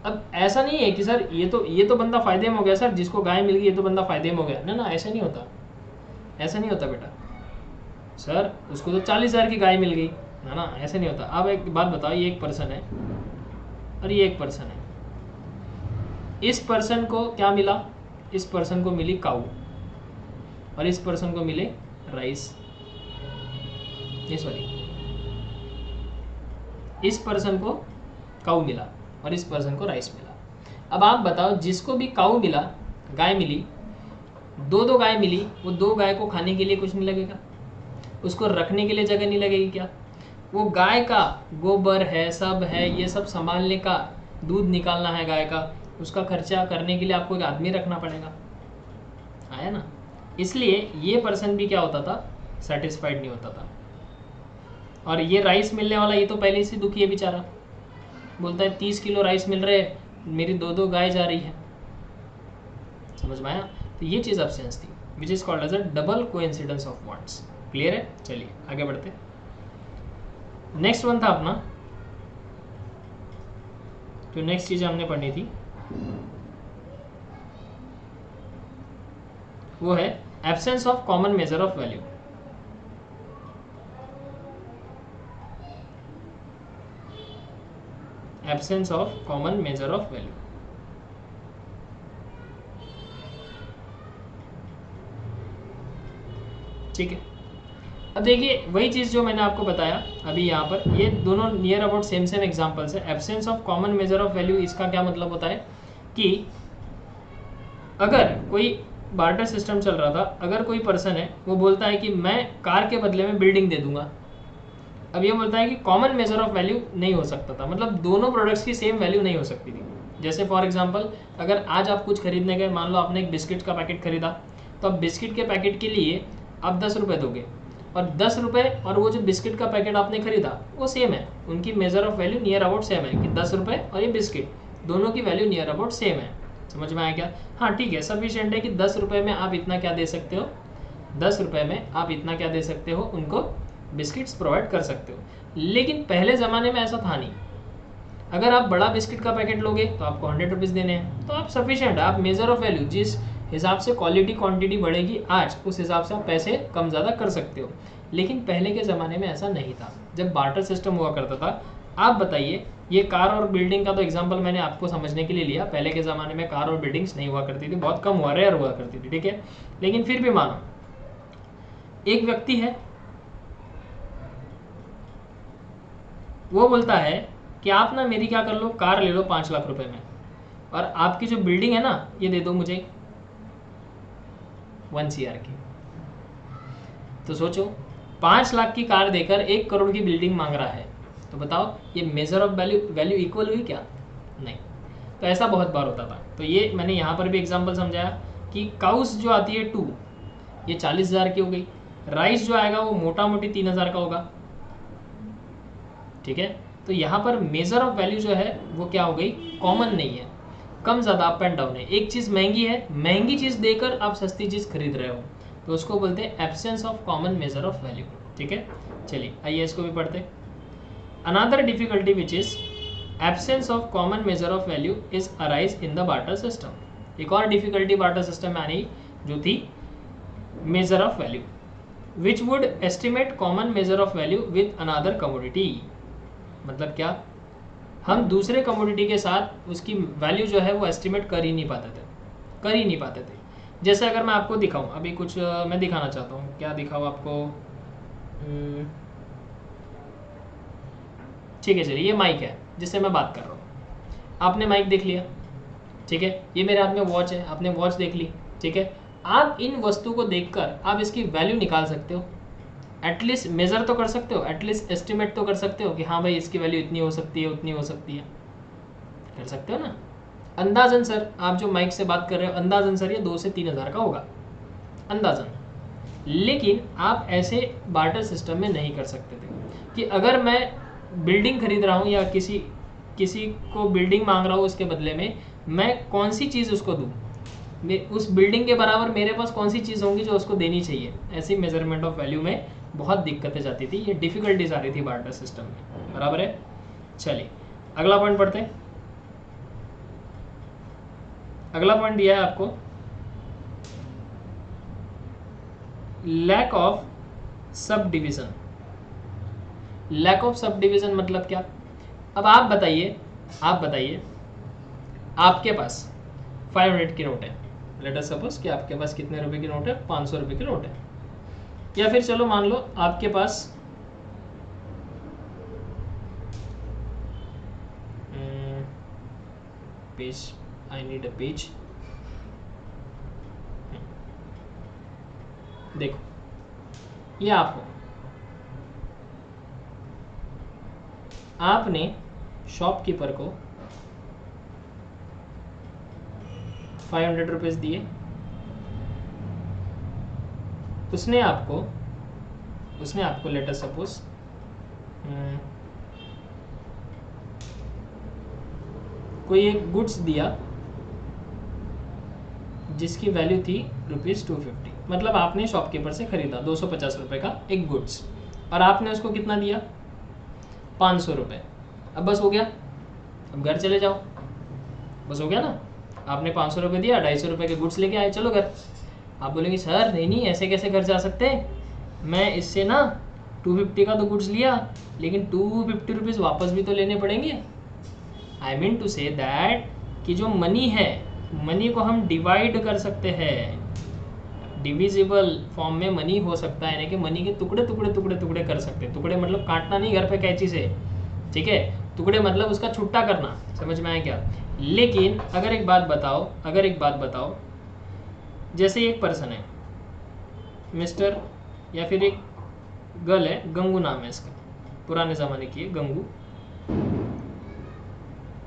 अब ऐसा नहीं है कि सर ये तो बंदा फायदे में हो गया, सर जिसको गाय मिल गई ये तो बंदा फायदे में हो गया। ना, ऐसा नहीं होता, ऐसा नहीं होता बेटा। सर उसको तो 40,000 की गाय मिल गई, ना, ऐसा नहीं होता। अब एक बात बताओ, ये एक पर्सन है और ये एक पर्सन है, इस पर्सन को क्या मिला? इस पर्सन को मिली काऊ और इस पर्सन को मिले राइस, ये सॉरी, इस पर्सन को काऊ मिला और इस पर्सन को राइस मिला। अब आप बताओ, जिसको भी काऊ मिला, गाय मिली, 2 गाय मिली, वो 2 गाय को खाने के लिए कुछ नहीं लगेगा, उसको रखने के लिए जगह नहीं लगेगी क्या? वो गाय का गोबर है, सब है, ये सब संभालने का, दूध निकालना है गाय का, उसका खर्चा करने के लिए आपको एक आदमी रखना पड़ेगा, आया ना? इसलिए ये पर्सन भी क्या होता था? सेटिस्फाइड नहीं होता था। और ये राइस मिलने वाला, ये तो पहले से दुखी है बेचारा, बोलता है 30 किलो राइस मिल रहे, मेरी 2 गाय जा रही है। समझ में आया? तो ये चीज़ एब्सेंस थी, which is called as a double coincidence of wants. Clear है? चलिए आगे बढ़ते। नेक्स्ट वन था अपना, तो नेक्स्ट चीज़ हमने पढ़नी थी वो है absence of common measure of value. Absence of common measure of value. ठीक है, अब देखिए वही चीज़ जो मैंने आपको बताया अभी यहाँ पर, ये दोनों नियर अबाउट सेम एग्जांपल्स है। Absence of common measure of value, इसका क्या मतलब होता है कि अगर कोई बार्टर सिस्टम चल रहा था, अगर कोई पर्सन है वो बोलता है कि मैं कार के बदले में बिल्डिंग दे दूंगा, अब ये बोलता है कि कॉमन मेजर ऑफ वैल्यू नहीं हो सकता था, मतलब दोनों प्रोडक्ट्स की सेम वैल्यू नहीं हो सकती थी। जैसे फॉर एग्जांपल, अगर आज आप कुछ खरीदने गए, मान लो आपने एक बिस्किट का पैकेट खरीदा, तो अब बिस्किट के पैकेट के लिए आप 10 रुपये दोगे, और 10 रुपये और वो जो बिस्किट का पैकेट आपने खरीदा वो सेम है, उनकी measure of value near about same है कि 10 रुपये और ये बिस्किट, दोनों की वैल्यू नियर अबाउट सेम है। समझ में आया क्या? हाँ ठीक है, सफिशिएंट है कि 10 रुपये में आप इतना क्या दे सकते हो, 10 रुपये में आप इतना क्या दे सकते हो, उनको बिस्किट्स प्रोवाइड कर सकते हो। लेकिन पहले ज़माने में ऐसा था नहीं, अगर आप बड़ा बिस्किट का पैकेट लोगे तो आपको 100 रुपीज़ देने हैं, तो आप सफिशिएंट है, आप मेजर ऑफ वैल्यू जिस हिसाब से क्वालिटी क्वांटिटी बढ़ेगी आज, उस हिसाब से आप पैसे कम ज़्यादा कर सकते हो। लेकिन पहले के ज़माने में ऐसा नहीं था, जब बार्टर सिस्टम हुआ करता था। आप बताइए, ये कार और बिल्डिंग का तो एग्जांपल मैंने आपको समझने के लिए लिया, पहले के ज़माने में कार और बिल्डिंग्स नहीं हुआ करती थी, बहुत कम हुआ, रेयर हुआ करती थी, ठीक है। लेकिन फिर भी मानो एक व्यक्ति है, वो बोलता है कि आप ना मेरी क्या कर लो, कार ले लो 5 लाख रुपए में, और आपकी जो बिल्डिंग है ना ये दे दो मुझे, 1 CR की। तो सोचो 5 लाख की कार देकर 1 करोड़ की बिल्डिंग मांग रहा है, तो बताओ ये मेजर ऑफ वैल्यू इक्वल हुई क्या? नहीं। तो ऐसा बहुत बार होता था। तो ये मैंने यहाँ पर भी एग्जांपल समझाया कि काउस जो आती है 2, ये 40,000 की हो गई। राइस जो आएगा वो मोटा मोटी 3,000 का होगा, ठीक है। तो यहाँ पर मेजर ऑफ वैल्यू जो है वो क्या हो गई, कॉमन नहीं है, कम ज़्यादा अप एंड डाउन है। एक चीज़ महंगी है, महंगी चीज़ देकर आप सस्ती चीज़ खरीद रहे हो, तो उसको बोलते हैं absence of common measure of value, ठीक है। चलिए आइए इसको भी पढ़ते। Another difficulty which is absence of common measure of value is arise in the barter system. एक और डिफिकल्टी बार्टर सिस्टम में आनी जो थी measure of value, which would estimate common measure of value with another commodity. मतलब क्या, हम दूसरे कमोडिटी के साथ उसकी वैल्यू जो है वो एस्टिमेट कर ही नहीं पाते थे। जैसे अगर मैं आपको दिखाऊं, अभी कुछ मैं दिखाना चाहता हूँ, क्या दिखाऊं आपको, ठीक है चलिए, ये माइक है जिससे मैं बात कर रहा हूँ। आपने माइक देख लिया, ठीक है। ये मेरे हाथ में वॉच है, आपने वॉच देख ली, ठीक है। आप इन वस्तु को देखकर आप इसकी वैल्यू निकाल सकते हो, एटलीस्ट मेजर तो कर सकते हो, एटलीस्ट एस्टिमेट तो कर सकते हो कि हाँ भाई इसकी वैल्यू इतनी हो सकती है, उतनी हो सकती है, कर सकते हो ना। अंदाजन सर, आप जो माइक से बात कर रहे हो, अंदाजन सर ये 2 से 3,000 का होगा, अंदाजन। लेकिन आप ऐसे बार्टर सिस्टम में नहीं कर सकते थे कि अगर मैं बिल्डिंग खरीद रहा हूँ या किसी को बिल्डिंग मांग रहा हूँ, उसके बदले में मैं कौन सी चीज़ उसको दूँ, उस बिल्डिंग के बराबर मेरे पास कौन सी चीज़ होंगी जो उसको देनी चाहिए। ऐसी मेजरमेंट ऑफ वैल्यू में बहुत दिक्कतें जाती थी, ये डिफिकल्टीज आ रही थी बार्टर सिस्टम में, बराबर है। चलिए अगला पॉइंट पढ़ते हैं। अगला पॉइंट दिया है आपको, lack of subdivision. Lack of subdivision मतलब क्या? अब आप बताइए आपके पास 500 की नोट है, लेट अस सपोज कि आपके पास कितने रुपए की नोट है, 500 रुपए की नोट है। या फिर चलो मान लो आपके पास page, I need a page. देखो ये आपने शॉपकीपर को 500 रुपीज दिए, उसने आपको लेट अस सपोज कोई एक गुड्स दिया जिसकी वैल्यू थी ₹250। मतलब आपने शॉपकीपर से खरीदा 250 रुपए का एक गुड्स, और आपने उसको कितना दिया, 500 रुपये। अब बस हो गया, अब घर चले जाओ, बस हो गया ना। आपने 500 रुपये दिया, 250 रुपये के गुड्स लेके आए, चलो घर। आप बोलेंगे सर नहीं ऐसे कैसे घर जा सकते हैं, मैं इससे ना 250 का तो गुड्स लिया, लेकिन 250 रुपीज़ वापस भी तो लेने पड़ेंगे। I mean to say that कि जो मनी है, मनी को हम डिवाइड कर सकते हैं, डिविजिबल फॉर्म में मनी हो सकता है, यानी कि मनी के टुकड़े कर सकते हैं। टुकड़े मतलब काटना नहीं घर पे कैंची से, ठीक है, टुकड़े मतलब उसका छुट्टा करना, समझ में आया क्या? लेकिन अगर एक बात बताओ, जैसे एक पर्सन है मिस्टर, या फिर एक गर्ल है, गंगू नाम है इसका, पुराने ज़माने की है गंगू,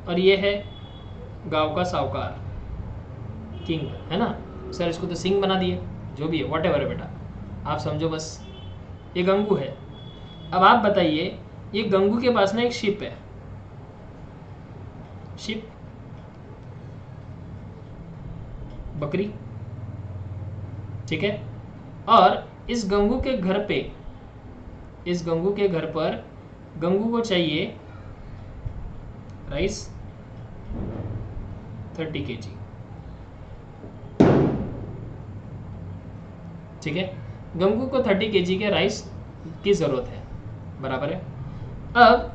और ये है गांव का साहूकार, किंग है ना। सर इसको तो सिंह बना दिए, जो भी है वॉट एवर है बेटा, आप समझो बस। ये गंगू है। अब आप बताइए, ये गंगू के पास ना एक शिप है, शिप बकरी, ठीक है। और इस गंगू के घर पर गंगू को चाहिए राइस 30 kg, ठीक है। गंगू को 30 kg के राइस की ज़रूरत है, बराबर है। अब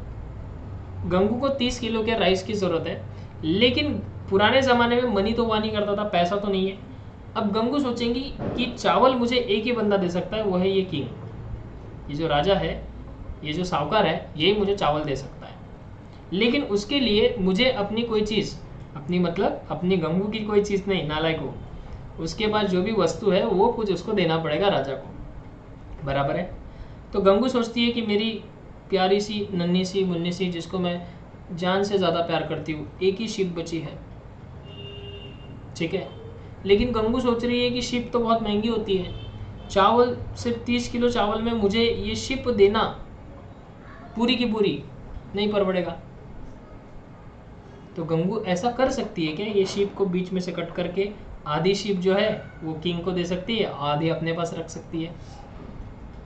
गंगू को 30 किलो के राइस की ज़रूरत है, लेकिन पुराने ज़माने में मनी तो हुआ नहीं करता था, पैसा तो नहीं है। अब गंगू सोचेंगी कि चावल मुझे एक ही बंदा दे सकता है, वो है ये किंग, ये जो राजा है, ये जो साहूकार है, यही मुझे चावल दे सकता है। लेकिन उसके लिए मुझे अपनी कोई चीज़, अपनी गंगू की कोई चीज़ नहीं, नालायक को, उसके बाद जो भी वस्तु है वो कुछ उसको देना पड़ेगा राजा को, बराबर है। तो गंगू सोचती है कि मेरी प्यारी सी नन्ही सी मुन्नी सी, जिसको मैं जान से ज़्यादा प्यार करती हूँ, एक ही शिप बची है, ठीक है। लेकिन गंगू सोच रही है कि शिप तो बहुत महंगी होती है, चावल सिर्फ 30 किलो चावल में मुझे ये शिप देना पूरी की पूरी नहीं परवड़ेगा। तो गंगू ऐसा कर सकती है क्या, ये शिप को बीच में से कट करके आधी शिप जो है वो किंग को दे सकती है, आधी अपने पास रख सकती है।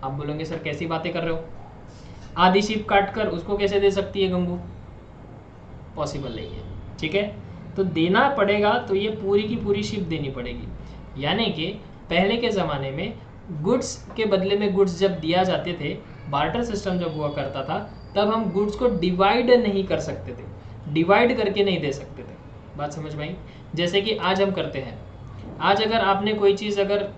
आप बोलोगे सर कैसी बातें कर रहे हो, आधी शिप काट कर उसको कैसे दे सकती है गंगू, पॉसिबल नहीं है, ठीक है। तो देना पड़ेगा तो ये पूरी की पूरी शिप देनी पड़ेगी। यानी कि पहले के ज़माने में गुड्स के बदले में गुड्स जब दिया जाते थे, बार्टर सिस्टम जब हुआ करता था, तब हम गुड्स को डिवाइड नहीं कर सकते थे, डिवाइड करके नहीं दे सकते थे। बात समझ में आई? जैसे कि आज हम करते हैं, आज अगर आपने कोई चीज़ अगर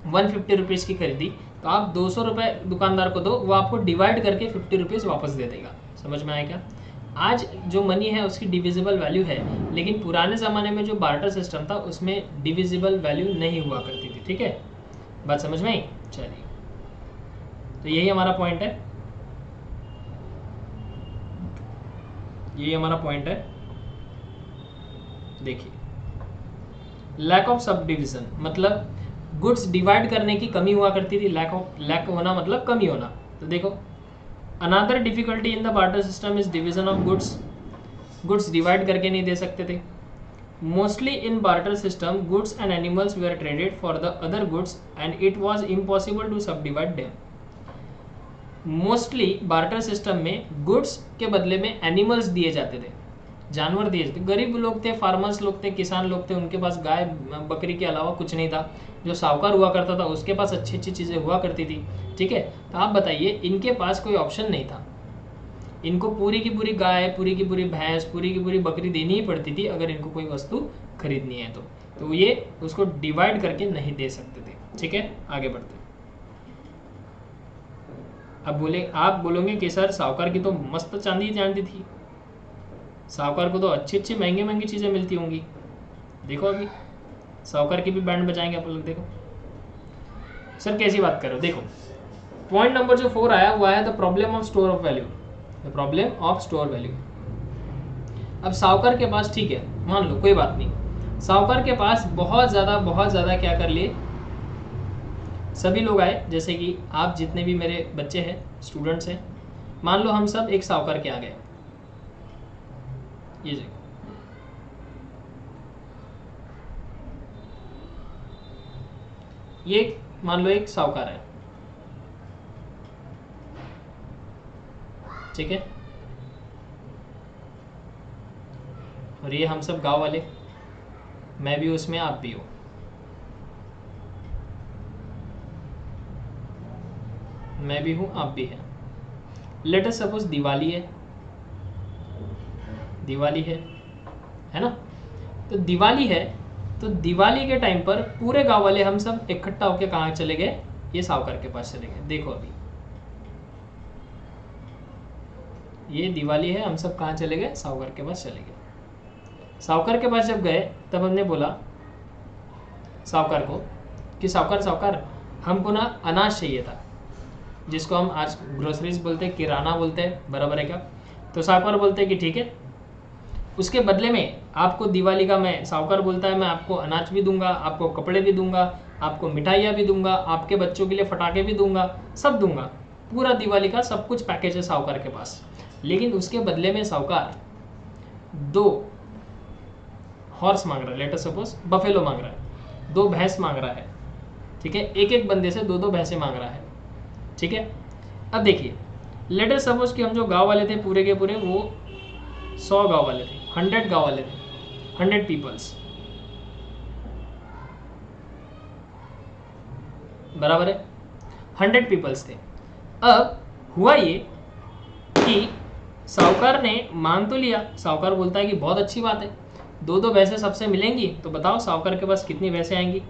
150 रुपीज़ की खरीदी तो आप 200 रुपये दुकानदार को दो, वो आपको डिवाइड करके 50 रुपीज़ वापस दे देगा। समझ में आएगा? आज जो मनी है उसकी डिविजिबल वैल्यू है, लेकिन पुराने ज़माने में जो बार्टर सिस्टम था उसमें डिविजिबल वैल्यू नहीं हुआ करती थी, ठीक है। बात समझ में आई? चलिए, तो यही हमारा पॉइंट है, यही हमारा पॉइंट है। देखिए, लैक ऑफ सब डिविजन मतलब गुड्स डिवाइड करने की कमी हुआ करती थी, लैक होना मतलब कमी होना। तो देखो, another difficulty in the barter system is division of goods, goods divide करके नहीं दे सकते थे। Mostly in barter system goods and animals were traded for the other goods and it was impossible to subdivide them. Mostly barter system में goods के बदले में animals दिए जाते थे, जानवर दिए जाते। गरीब लोग थे, फार्मर्स लोग थे, किसान लोग थे, उनके पास गाय बकरी के अलावा कुछ नहीं था। जो साहूकार हुआ करता था उसके पास अच्छी अच्छी चीज़ें हुआ करती थी, ठीक है। तो आप बताइए, इनके पास कोई ऑप्शन नहीं था, इनको पूरी की पूरी गाय, पूरी की पूरी भैंस, पूरी की पूरी बकरी देनी ही पड़ती थी अगर इनको कोई वस्तु खरीदनी है तो ये उसको डिवाइड करके नहीं दे सकते थे, ठीक है। आगे बढ़ते। अब आप बोलोगे कि सर साहूकार की तो मस्त चांदी थी, साहूकार को तो अच्छी अच्छी महंगी महंगी चीज़ें मिलती होंगी। देखो अभी साहूकार की भी बैंड बजाएंगे आप लोग। देखो सर कैसी बात कर रहे हो। देखो पॉइंट नंबर जो 4 आया वो आया the problem of store of value, the problem of store value. अब साहूकार के पास, ठीक है मान लो कोई बात नहीं, साहूकार के पास बहुत ज़्यादा क्या कर लिए, सभी लोग आए, जैसे कि आप जितने भी मेरे बच्चे हैं, स्टूडेंट्स हैं, मान लो हम सब एक साहूकार के आ गए। ये देखो, ये मान लो एक साहूकार है, ठीक है, और ये हम सब गांव वाले, मैं भी उसमें, आप भी हो। मैं भी हूं, आप भी हैं। लेट अस सपोज दिवाली है, दिवाली है ना। तो दिवाली है, तो दिवाली के टाइम पर पूरे गांव वाले हम सब इकट्ठा होकर कहाँ चले गए, ये साहूकार के पास चले गए। देखो अभी ये दिवाली है, हम सब कहाँ चले गए, साहूकार के पास चले गए। साहूकार के पास जब गए तब हमने बोला साहूकार को कि साहूकार हमको ना अनाज चाहिए था, जिसको हम आज ग्रोसरीज बोलते हैं, किराना बोलते हैं, बराबर है क्या। तो साहूकार बोलते हैं कि ठीक है, उसके बदले में आपको दिवाली का, मैं साहूकार बोलता है मैं आपको अनाज भी दूंगा, आपको कपड़े भी दूंगा, आपको मिठाइयाँ भी दूंगा, आपके बच्चों के लिए फटाके भी दूंगा, सब दूंगा, पूरा दिवाली का सब कुछ पैकेज है साहूकार के पास। लेकिन उसके बदले में साहूकार 2 हॉर्स मांग रहा है, लेट अस सपोज बफेलो मांग रहा है, 2 भैंस मांग रहा है, ठीक है, एक बंदे से 2 भैंसें मांग रहा है, ठीक है। अब देखिए, लेट अस सपोज कि हम जो गांव वाले थे पूरे के पूरे वो 100 गांव वाले थे, 100 गांव वाले थे, 100 पीपल्स, बराबर है, 100 पीपल्स थे। अब हुआ ये कि साहूकार ने मान तो लिया, साहूकार बोलता है कि बहुत अच्छी बात है, 2 भैंसें सबसे मिलेंगी, तो बताओ साहूकार के पास कितनी भैंसें आएंगी,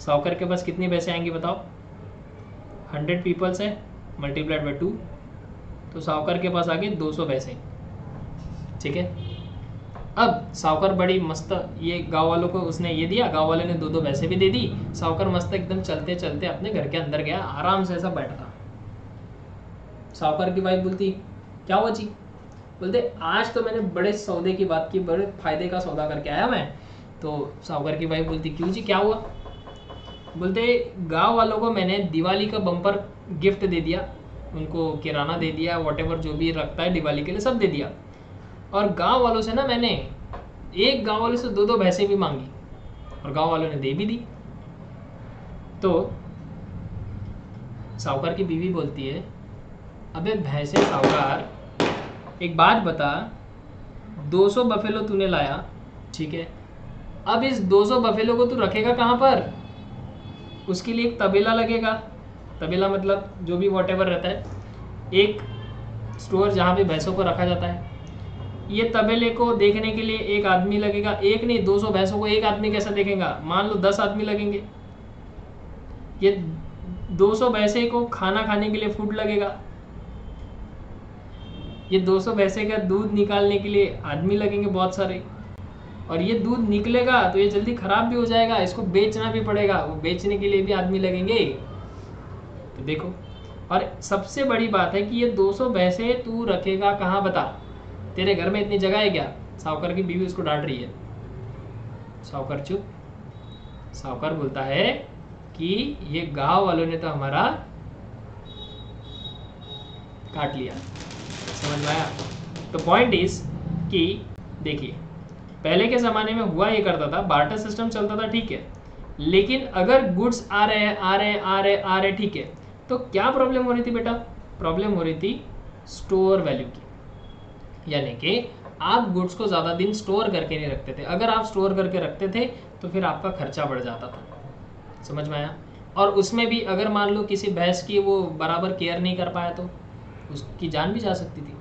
साहूकार के पास कितनी भैंसें आएंगी बताओ। 100 पीपल्स है मल्टीप्लाइड बाई 2, तो साहूकार के पास आ गई 200 भैंसें, ठीक है। अब साहूकार बड़ी मस्त, ये गांव वालों को उसने ये दिया, गांव वाले ने 2-2 पैसे भी दे दी। साहूकार मस्त एकदम चलते चलते अपने घर के अंदर गया, आराम से ऐसा बैठा। साहूकार की वाइफ बोलती क्या हुआ जी? बोलते आज तो मैंने बड़े सौदे की बात की, बड़े फायदे का सौदा करके आया मैं। तो साहूकार की वाइफ बोलती क्यों जी, क्या हुआ? बोलते गांव वालों को मैंने दिवाली का बम्पर गिफ्ट दे दिया, उनको किराना दे दिया, वॉटेवर जो भी रखता है दिवाली के लिए सब दे दिया। और गांव वालों से ना मैंने एक गांव वाले से 2-2 भैंसें भी मांगी और गांव वालों ने दे भी दी। तो साहूकार की बीवी बोलती है अबे भैंसे साहूकार, एक बात बता, 200 बफेलो तूने लाया, ठीक है, अब इस 200 बफेलो को तू रखेगा कहाँ पर? उसके लिए एक तबेला लगेगा। तबेला मतलब जो भी वॉटेवर रहता है, एक स्टोर जहाँ पे भैंसों को रखा जाता है। ये तबेले को देखने के लिए एक आदमी लगेगा, एक नहीं 200 भैंसों को एक आदमी कैसे देखेगा? मान लो 10 आदमी लगेंगे। ये 200 भैंसे को खाना खाने के लिए फूड लगेगा। ये 200 भैंसे का दूध निकालने के लिए आदमी लगेंगे बहुत सारे। और ये दूध निकलेगा तो ये जल्दी खराब भी हो जाएगा, इसको बेचना भी पड़ेगा, वो बेचने के लिए भी आदमी लगेंगे। तो देखो, और सबसे बड़ी बात है कि ये 200 भैंसे तू रखेगा कहाँ बता? तेरे घर में इतनी जगह है क्या? साहूकार की बीवी उसको डांट रही है। साहूकार चुप। साहूकार बोलता है कि ये गांव वालों ने तो हमारा काट लिया। समझ में आया? तो पॉइंट इज कि देखिए, पहले के ज़माने में हुआ ये करता था, बार्टर सिस्टम चलता था, ठीक है, लेकिन अगर गुड्स आ रहे ठीक है, तो क्या प्रॉब्लम हो रही थी बेटा? प्रॉब्लम हो रही थी स्टोर वैल्यू की। यानी कि आप गुड्स को ज़्यादा दिन स्टोर करके नहीं रखते थे। अगर आप स्टोर करके रखते थे तो फिर आपका खर्चा बढ़ जाता था। समझ में आया? और उसमें भी अगर मान लो किसी भैंस की वो बराबर केयर नहीं कर पाया तो उसकी जान भी जा सकती थी।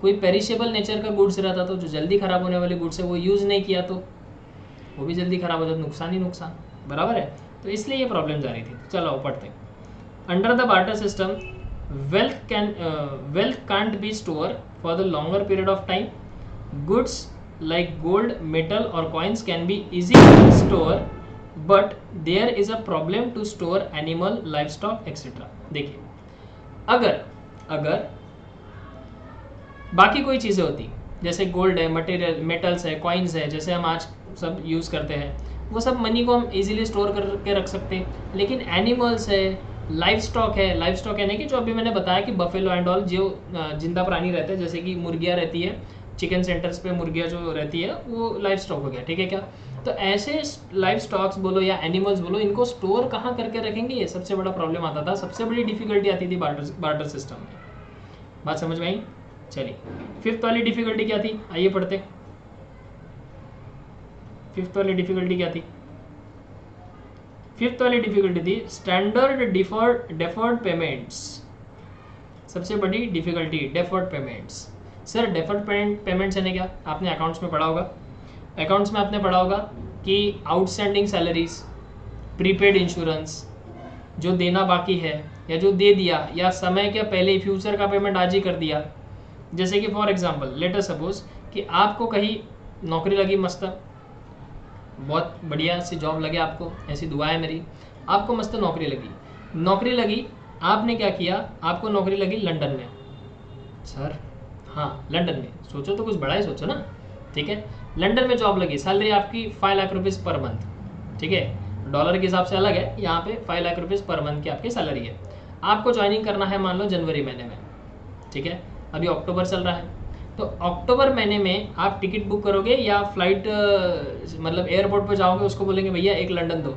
कोई पेरिशेबल नेचर का गुड्स रहता तो जो जल्दी ख़राब होने वाले गुड्स है वो यूज़ नहीं किया तो वो भी जल्दी ख़राब हो जाता, नुकसान ही नुकसान, बराबर है। तो इसलिए ये प्रॉब्लम जा रही थी। चलो पढ़ते हैं। Under the barter system wealth can't be stored for the longer period of time. Goods like gold, metal or coins can be easily stored, but there is a problem to store animal, livestock, etc. देखिए, अगर बाकी कोई चीज़ें होती जैसे gold है, material, metals है, coins है, जैसे हम आज सब यूज़ करते हैं, वो सब मनी को हम इजीली स्टोर करके रख सकते हैं। लेकिन एनिमल्स है, लाइफ स्टॉक है, लाइफ स्टॉक यानी कि जो अभी मैंने बताया कि बफेलो एंड ऑल जो जिंदा प्राणी रहते हैं, जैसे कि मुर्गियाँ रहती है, चिकन सेंटर्स पे मुर्गियाँ जो रहती है वो लाइफ स्टॉक हो गया, ठीक है क्या? तो ऐसे लाइफ स्टॉक्स बोलो या एनिमल्स बोलो, इनको स्टोर कहाँ करके रखेंगे, ये सबसे बड़ा प्रॉब्लम आता था, सबसे बड़ी डिफिकल्टी आती थी बार्टर सिस्टम में। बात समझ में आई? चलिए, फिफ्थ वाली डिफिकल्टी क्या थी, आइए पढ़ते। फिफ्थ वाली डिफिकल्टी क्या थी? फिफ्थ वाली डिफिकल्टी थी स्टैंडर्ड डेफर्ड पेमेंट्स। सबसे बड़ी difficulty deferred payments. Sir deferred payments यानी क्या? आपने अकाउंट्स में पढ़ा होगा। अकाउंट्स में आपने पढ़ा होगा कि आउटस्टैंडिंग सैलरीज, प्रीपेड इंश्योरेंस, जो देना बाकी है या जो दे दिया या समय के पहले फ्यूचर का पेमेंट आज ही कर दिया। जैसे कि for example let us suppose कि आपको कहीं नौकरी लगी, मस्त बहुत बढ़िया सी जॉब लगे आपको, ऐसी दुआ है मेरी, आपको मस्त नौकरी लगी, आपने क्या किया, आपको नौकरी लगी लंदन में। सर हाँ लंदन में, सोचो तो कुछ बड़ा ही सोचो ना, ठीक है। लंदन में जॉब लगी, सैलरी आपकी 5 लाख रुपीज़ पर मंथ, ठीक है, डॉलर के हिसाब से अलग है, यहाँ पे 5 लाख रुपीज़ पर मंथ की आपकी सैलरी है। आपको ज्वाइनिंग करना है मान लो जनवरी महीने में, ठीक है, अभी अक्टूबर चल रहा है, तो अक्टूबर महीने में आप टिकट बुक करोगे या फ्लाइट मतलब एयरपोर्ट पर जाओगे, उसको बोलेंगे भैया एक लंदन दो,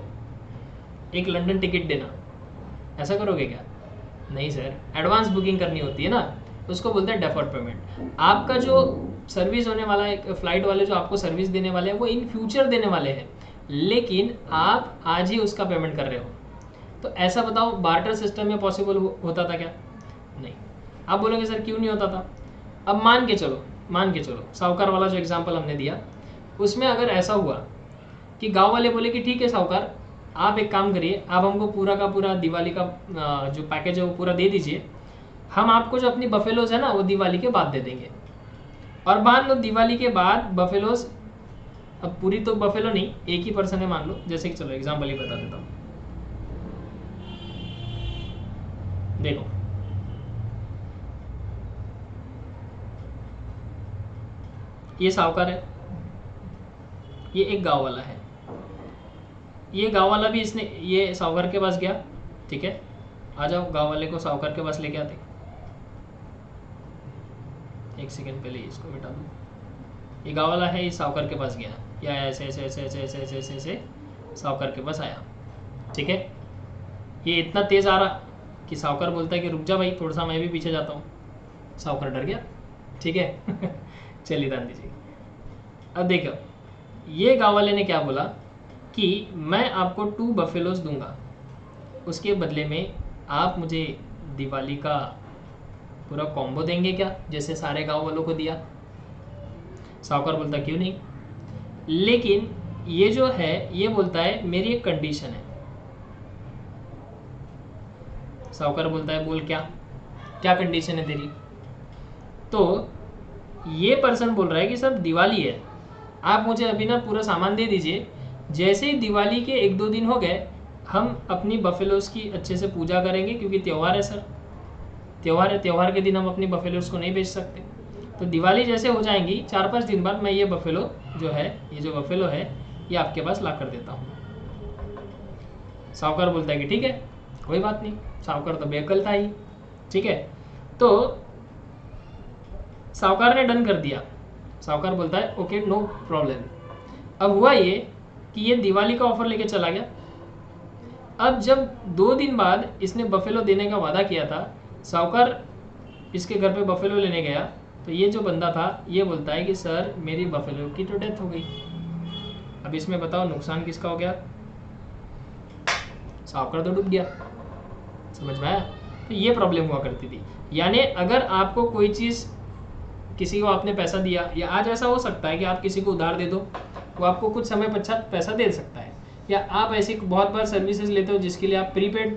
एक लंदन टिकट देना, ऐसा करोगे क्या? नहीं सर, एडवांस बुकिंग करनी होती है ना, उसको बोलते हैं डेफर्ड पेमेंट। आपका जो सर्विस होने वाला है, फ्लाइट वाले जो आपको सर्विस देने वाले हैं वो इन फ्यूचर देने वाले हैं, लेकिन आप आज ही उसका पेमेंट कर रहे हो। तो ऐसा बताओ बार्टर सिस्टम में पॉसिबल होता था क्या? नहीं। आप बोलोगे सर क्यों नहीं होता था? अब मान के चलो साहूकार वाला जो एग्जांपल हमने दिया, उसमें अगर ऐसा हुआ कि गांव वाले बोले कि ठीक है साहूकार, आप एक काम करिए, आप हमको पूरा का पूरा दिवाली का जो पैकेज है वो पूरा दे दीजिए, हम आपको जो अपनी बफेलोज है ना वो दिवाली के बाद दे देंगे। और मान लो दिवाली के बाद बफेलोज, अब पूरी तो बफेलो नहीं, एक ही पर्सन है मान लो, जैसे कि चलो एग्जांपल ही बता देता हूँ। देखो ये साहूकार है, ये एक गांव वाला है, ये गांव वाला भी इसने ये साहूकार के पास गया, ठीक है, आ जाओ गांव वाले को साहूकार के पास लेके आते। एक सेकंड पहले इसको मिटा दो। ये गांव वाला है, ये साहूकार के पास गया, या ऐसे ऐसे ऐसे ऐसे ऐसे ऐसे ऐसे ऐसे साहूकार के पास आया, ठीक है। ये इतना तेज आ रहा कि साहूकार बोलता है कि रुक जा भाई थोड़ा सा, मैं भी पीछे जाता हूँ। साहूकार डर गया, ठीक है। चलिए ध्यान दीजिए। अब देखो ये गाँव वाले ने क्या बोला कि मैं आपको 2 बफेलोज दूंगा, उसके बदले में आप मुझे दिवाली का पूरा कॉम्बो देंगे क्या, जैसे सारे गांव वालों को दिया। साहूकार बोलता क्यों नहीं, लेकिन ये जो है ये बोलता है मेरी एक कंडीशन है। साहूकार बोलता है बोल क्या क्या कंडीशन है तेरी। तो ये पर्सन बोल रहा है कि सर दिवाली है, आप मुझे अभी ना पूरा सामान दे दीजिए, जैसे ही दिवाली के 1-2 दिन हो गए हम अपनी बफेलोज की अच्छे से पूजा करेंगे, क्योंकि त्यौहार है सर, त्यौहार है, त्यौहार के दिन हम अपनी बफेलोज को नहीं बेच सकते। तो दिवाली जैसे हो जाएंगी 4-5 दिन बाद मैं ये बफेलो जो है, ये जो बफेलो है ये आपके पास ला कर देता हूँ। साहूकार बोलता है कि ठीक है कोई बात नहीं, साहूकार तो बेअक्ल था ही, ठीक है। तो साहूकार ने डन कर दिया। साहूकार बोलता है ओके नो प्रॉब्लम। अब हुआ ये कि ये दिवाली का ऑफर लेके चला गया। अब जब 2 दिन बाद इसने बफेलो देने का वादा किया था, साहूकार इसके घर पे बफेलो लेने गया, तो ये जो बंदा था ये बोलता है कि सर मेरी बफेलो की तो डेथ हो गई। अब इसमें बताओ नुकसान किसका हो गया, साहूकार तो डूब गया। समझ में आया। तो ये प्रॉब्लम हुआ करती थी। यानी अगर आपको कोई चीज़, किसी को आपने पैसा दिया, या आज ऐसा हो सकता है कि आप किसी को उधार दे दो, वो आपको कुछ समय पश्चात पैसा दे सकता है, या आप ऐसी बहुत बार सर्विसेज लेते हो जिसके लिए आप प्रीपेड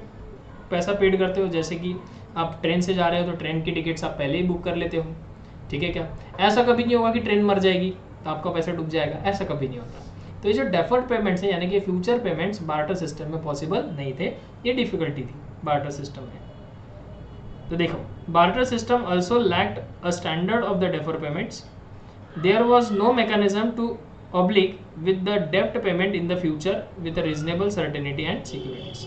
पैसा पेड करते हो, जैसे कि आप ट्रेन से जा रहे हो तो ट्रेन की टिकट्स आप पहले ही बुक कर लेते हो, ठीक है। क्या ऐसा कभी नहीं होगा कि ट्रेन मर जाएगी तो आपका पैसा डूब जाएगा, ऐसा कभी नहीं होता। तो ये जो डेफर्ड पेमेंट्स है यानी कि फ्यूचर पेमेंट्स बार्टर सिस्टम में पॉसिबल नहीं थे, ये डिफिकल्टी थी बार्टर सिस्टम में। तो देखो barter system also lacked a standard of the deferred payments, there was no mechanism to oblige with the डेप्ट payment in the future with reasonable certainty and securities.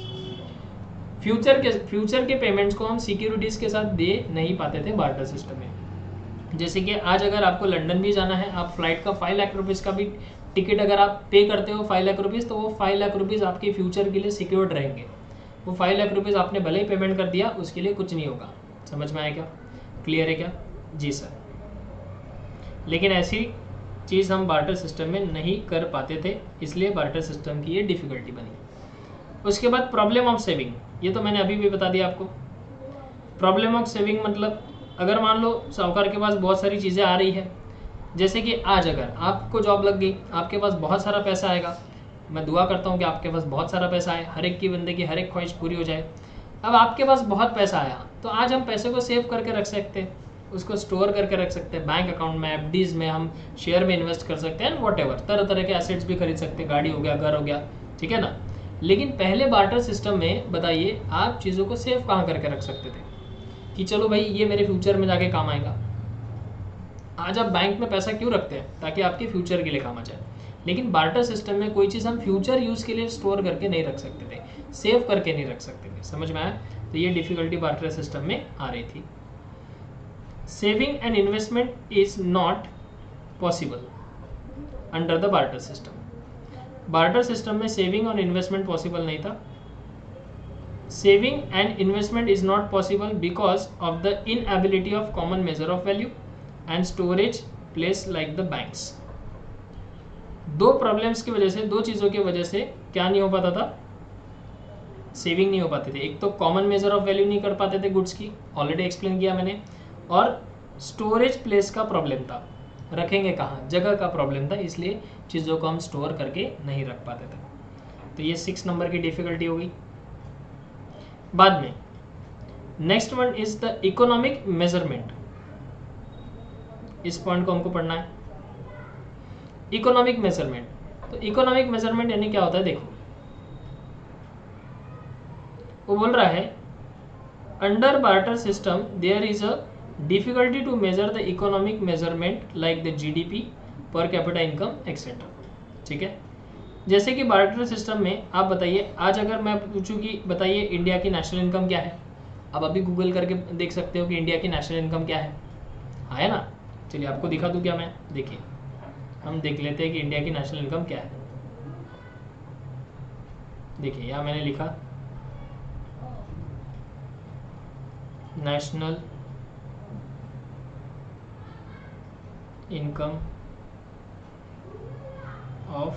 Future के payments को हम securities के साथ दे नहीं पाते थे बार्टर सिस्टम में। जैसे कि आज अगर आपको लंदन भी जाना है, आप फ्लाइट का 5 लाख रुपीज़ का भी टिकट अगर आप पे करते हो 5 लाख रुपीज़, तो वो 5 लाख रुपीज़ आपके फ्यूचर के लिए सिक्योर्ड रहेंगे। वो 5 लाख रुपीज़ आपने भले ही पेमेंट कर दिया, उसके लिए कुछ नहीं होगा। समझ में आया क्या, क्लियर है क्या? जी सर। लेकिन ऐसी चीज़ हम बार्टर सिस्टम में नहीं कर पाते थे, इसलिए बार्टर सिस्टम की ये डिफ़िकल्टी बनी। उसके बाद प्रॉब्लम ऑफ सेविंग, ये तो मैंने अभी भी बता दिया आपको। प्रॉब्लम ऑफ सेविंग मतलब अगर मान लो साहूकार के पास बहुत सारी चीज़ें आ रही है, जैसे कि आज अगर आपको जॉब लग गई, आपके पास बहुत सारा पैसा आएगा। मैं दुआ करता हूँ कि आपके पास बहुत सारा पैसा आए, हर एक की बंदे की हर एक ख्वाहिश पूरी हो जाए। अब आपके पास बहुत पैसा आया तो आज हम पैसे को सेव करके रख सकते हैं, उसको स्टोर करके रख सकते हैं बैंक अकाउंट में, एफडीज में, हम शेयर में इन्वेस्ट कर सकते हैं, वॉटेवर तरह तरह के एसेट्स भी खरीद सकते हैं, गाड़ी हो गया, घर हो गया, ठीक है ना। लेकिन पहले बार्टर सिस्टम में बताइए आप चीज़ों को सेव कहाँ करके रख सकते थे कि चलो भाई ये मेरे फ्यूचर में जाके काम आएगा। आज आप बैंक में पैसा क्यों रखते हैं? ताकि आपके फ्यूचर के लिए काम आ जाए। लेकिन बार्टर सिस्टम में कोई चीज़ हम फ्यूचर यूज़ के लिए स्टोर करके नहीं रख सकते थे, सेव करके नहीं रख सकते थे। समझ में आया? तो ये डिफिकल्टी बार्टर सिस्टम में आ रही थी। Saving and investment is not possible under the barter system. Barter system में सेविंग और इन्वेस्टमेंट पॉसिबल नहीं था। Saving and investment is not possible because of the inability of common measure of value and storage place like the banks. दो problems की वजह से, दो चीज़ों की वजह से क्या नहीं हो पाता था? सेविंग नहीं हो पाते थे। एक तो कॉमन मेजर ऑफ वैल्यू नहीं कर पाते थे गुड्स की, ऑलरेडी एक्सप्लेन किया मैंने, और स्टोरेज प्लेस का प्रॉब्लम था, रखेंगे कहाँ, जगह का प्रॉब्लम था, इसलिए चीज़ों को हम स्टोर करके नहीं रख पाते थे। तो ये 6 नंबर की डिफिकल्टी हो गई। बाद में next one is the economic measurement. इस पॉइंट को हमको पढ़ना है। इकोनॉमिक मेजरमेंट, तो इकोनॉमिक मेजरमेंट यानी क्या होता है, देखो वो बोल रहा है under barter system there is a difficulty to measure the economic measurement like the GDP, per capita income etcetera. ठीक है, जैसे कि बार्टर सिस्टम में आप बताइए, आज अगर मैं पूछूं कि बताइए इंडिया की नेशनल इनकम क्या है, अब अभी गूगल करके देख सकते हो कि इंडिया की नेशनल इनकम क्या है ना। चलिए आपको दिखा दूं क्या मैं, देखिए हम देख लेते हैं कि इंडिया की नेशनल इनकम क्या है। देखिए यहाँ मैंने लिखा नेशनल इनकम ऑफ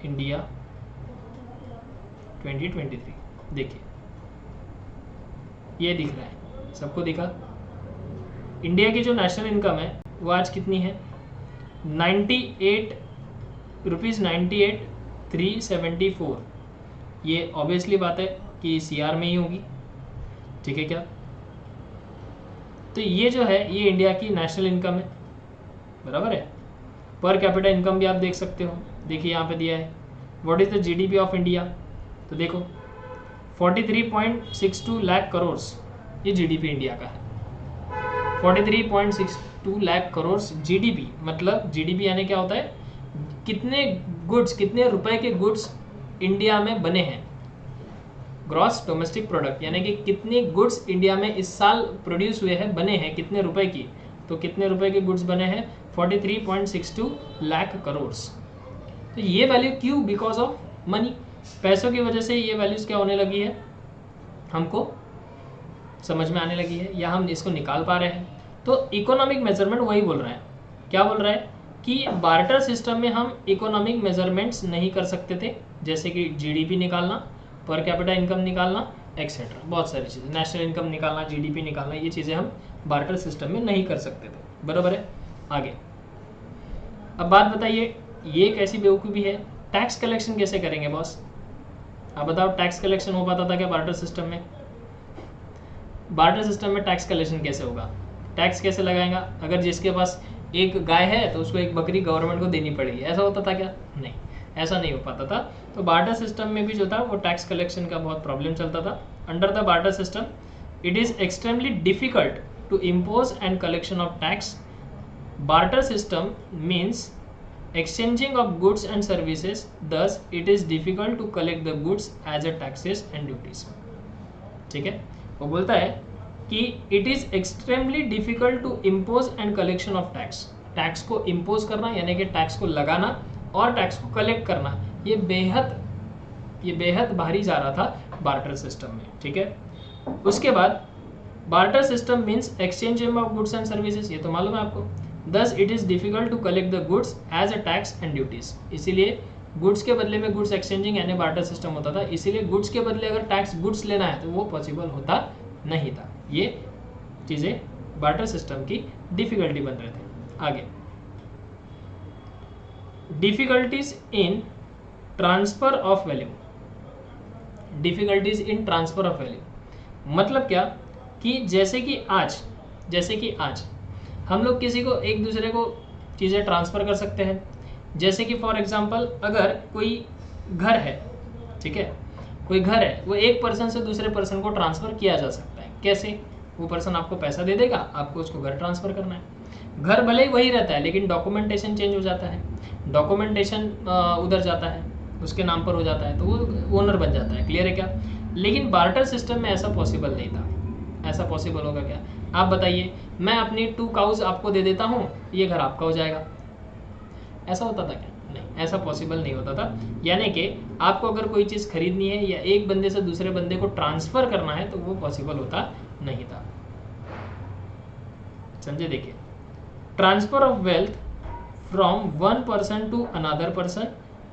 इंडिया 2023। देखिए ये दिख रहा है, सबको दिखा। इंडिया की जो नेशनल इनकम है वो आज कितनी है, 98,374। ये ऑब्वियसली बात है कि सीआर में ही होगी, ठीक है क्या। तो ये जो है ये इंडिया की नेशनल इनकम है, बराबर है। पर कैपिटा इनकम भी आप देख सकते हो, देखिए यहाँ पे दिया है what is the GDP of India, तो देखो 43.62 लाख करोड़ ये जीडीपी इंडिया का है। 43.62 लाख करोड़ जीडीपी, मतलब जीडीपी यानी क्या होता है, कितने गुड्स, कितने रुपए के गुड्स इंडिया में बने हैं, ग्रॉस डोमेस्टिक प्रोडक्ट, यानी कि कितने गुड्स इंडिया में इस साल प्रोड्यूस हुए हैं, बने हैं कितने रुपए की, तो कितने रुपए के गुड्स बने हैं 43.62 लाख करोड़। तो ये वैल्यू क्यों, बिकॉज ऑफ मनी, पैसों की वजह से ये वैल्यूज क्या होने लगी है, हमको समझ में आने लगी है, या हम इसको निकाल पा रहे हैं। तो इकोनॉमिक मेजरमेंट वही बोल रहा है, क्या बोल रहा है कि बार्टर सिस्टम में हम इकोनॉमिक मेजरमेंट्स नहीं कर सकते थे, जैसे कि जीडीपी निकालना, पर कैपिटा इनकम निकालना एक्सेट्रा, बहुत सारी चीज़ें, नेशनल इनकम निकालना, जीडीपी निकालना, ये चीज़ें हम बार्टर सिस्टम में नहीं कर सकते थे, बराबर है। आगे अब बात बताइए, ये एक ऐसी बेवकूफ़ी है, टैक्स कलेक्शन कैसे करेंगे बॉस, आप बताओ। टैक्स कलेक्शन हो पाता था क्या बार्टर सिस्टम में, बार्टर सिस्टम में टैक्स कलेक्शन कैसे होगा, टैक्स कैसे लगाएगा, अगर जिसके पास एक गाय है तो उसको एक बकरी गवर्नमेंट को देनी पड़ेगी, ऐसा होता था क्या, नहीं, ऐसा नहीं हो पाता था। तो बार्टर सिस्टम में भी जो था वो टैक्स कलेक्शन का बहुत प्रॉब्लम चलता था। Under the barter system it is extremely difficult to impose and collection of tax. Barter system means exchanging of goods and services, thus it is difficult to collect the goods as a taxes and duties। ठीक है, वो बोलता है कि it is extremely difficult to impose and collection of tax, tax को impose करना यानी कि टैक्स को लगाना और टैक्स को कलेक्ट करना, ये बेहद भारी जा रहा था बार्टर सिस्टम में। ठीक है, उसके बाद barter system means exchanging of goods and services, ये तो मालूम है आपको। Thus it is difficult to collect the goods as a tax and duties, इसीलिए गुड्स के बदले में गुड्स एक्सचेंजिंग यानी बार्टर सिस्टम होता था, इसीलिए गुड्स के बदले अगर टैक्स गुड्स लेना है तो वो पॉसिबल होता नहीं था। ये चीज़ें बार्टर सिस्टम की डिफिकल्टी बन रहे थे। आगे difficulties in transfer of value, difficulties in transfer of value मतलब क्या कि जैसे कि आज हम लोग किसी को एक दूसरे को चीज़ें ट्रांसफ़र कर सकते हैं, जैसे कि फॉर एग्जांपल अगर कोई घर है, ठीक है, कोई घर है, वो एक पर्सन से दूसरे पर्सन को ट्रांसफ़र किया जा सकता है। कैसे, वो पर्सन आपको पैसा दे देगा, आपको उसको घर ट्रांसफ़र करना है। घर भले ही वही रहता है लेकिन डॉक्यूमेंटेशन चेंज हो जाता है, डॉक्यूमेंटेशन उधर जाता है, उसके नाम पर हो जाता है, तो वो ओनर बन जाता है। क्लियर है क्या। लेकिन बार्टर सिस्टम में ऐसा पॉसिबल नहीं था। ऐसा पॉसिबल होगा क्या, आप बताइए। मैं अपनी 2 काउज आपको दे देता हूँ, ये घर आपका हो जाएगा, ऐसा होता था क्या, नहीं, ऐसा पॉसिबल नहीं होता था। यानी कि आपको अगर कोई चीज़ खरीदनी है या एक बंदे से दूसरे बंदे को ट्रांसफ़र करना है तो वो पॉसिबल होता नहीं था। समझे, देखिए, transfer of wealth from one person to another person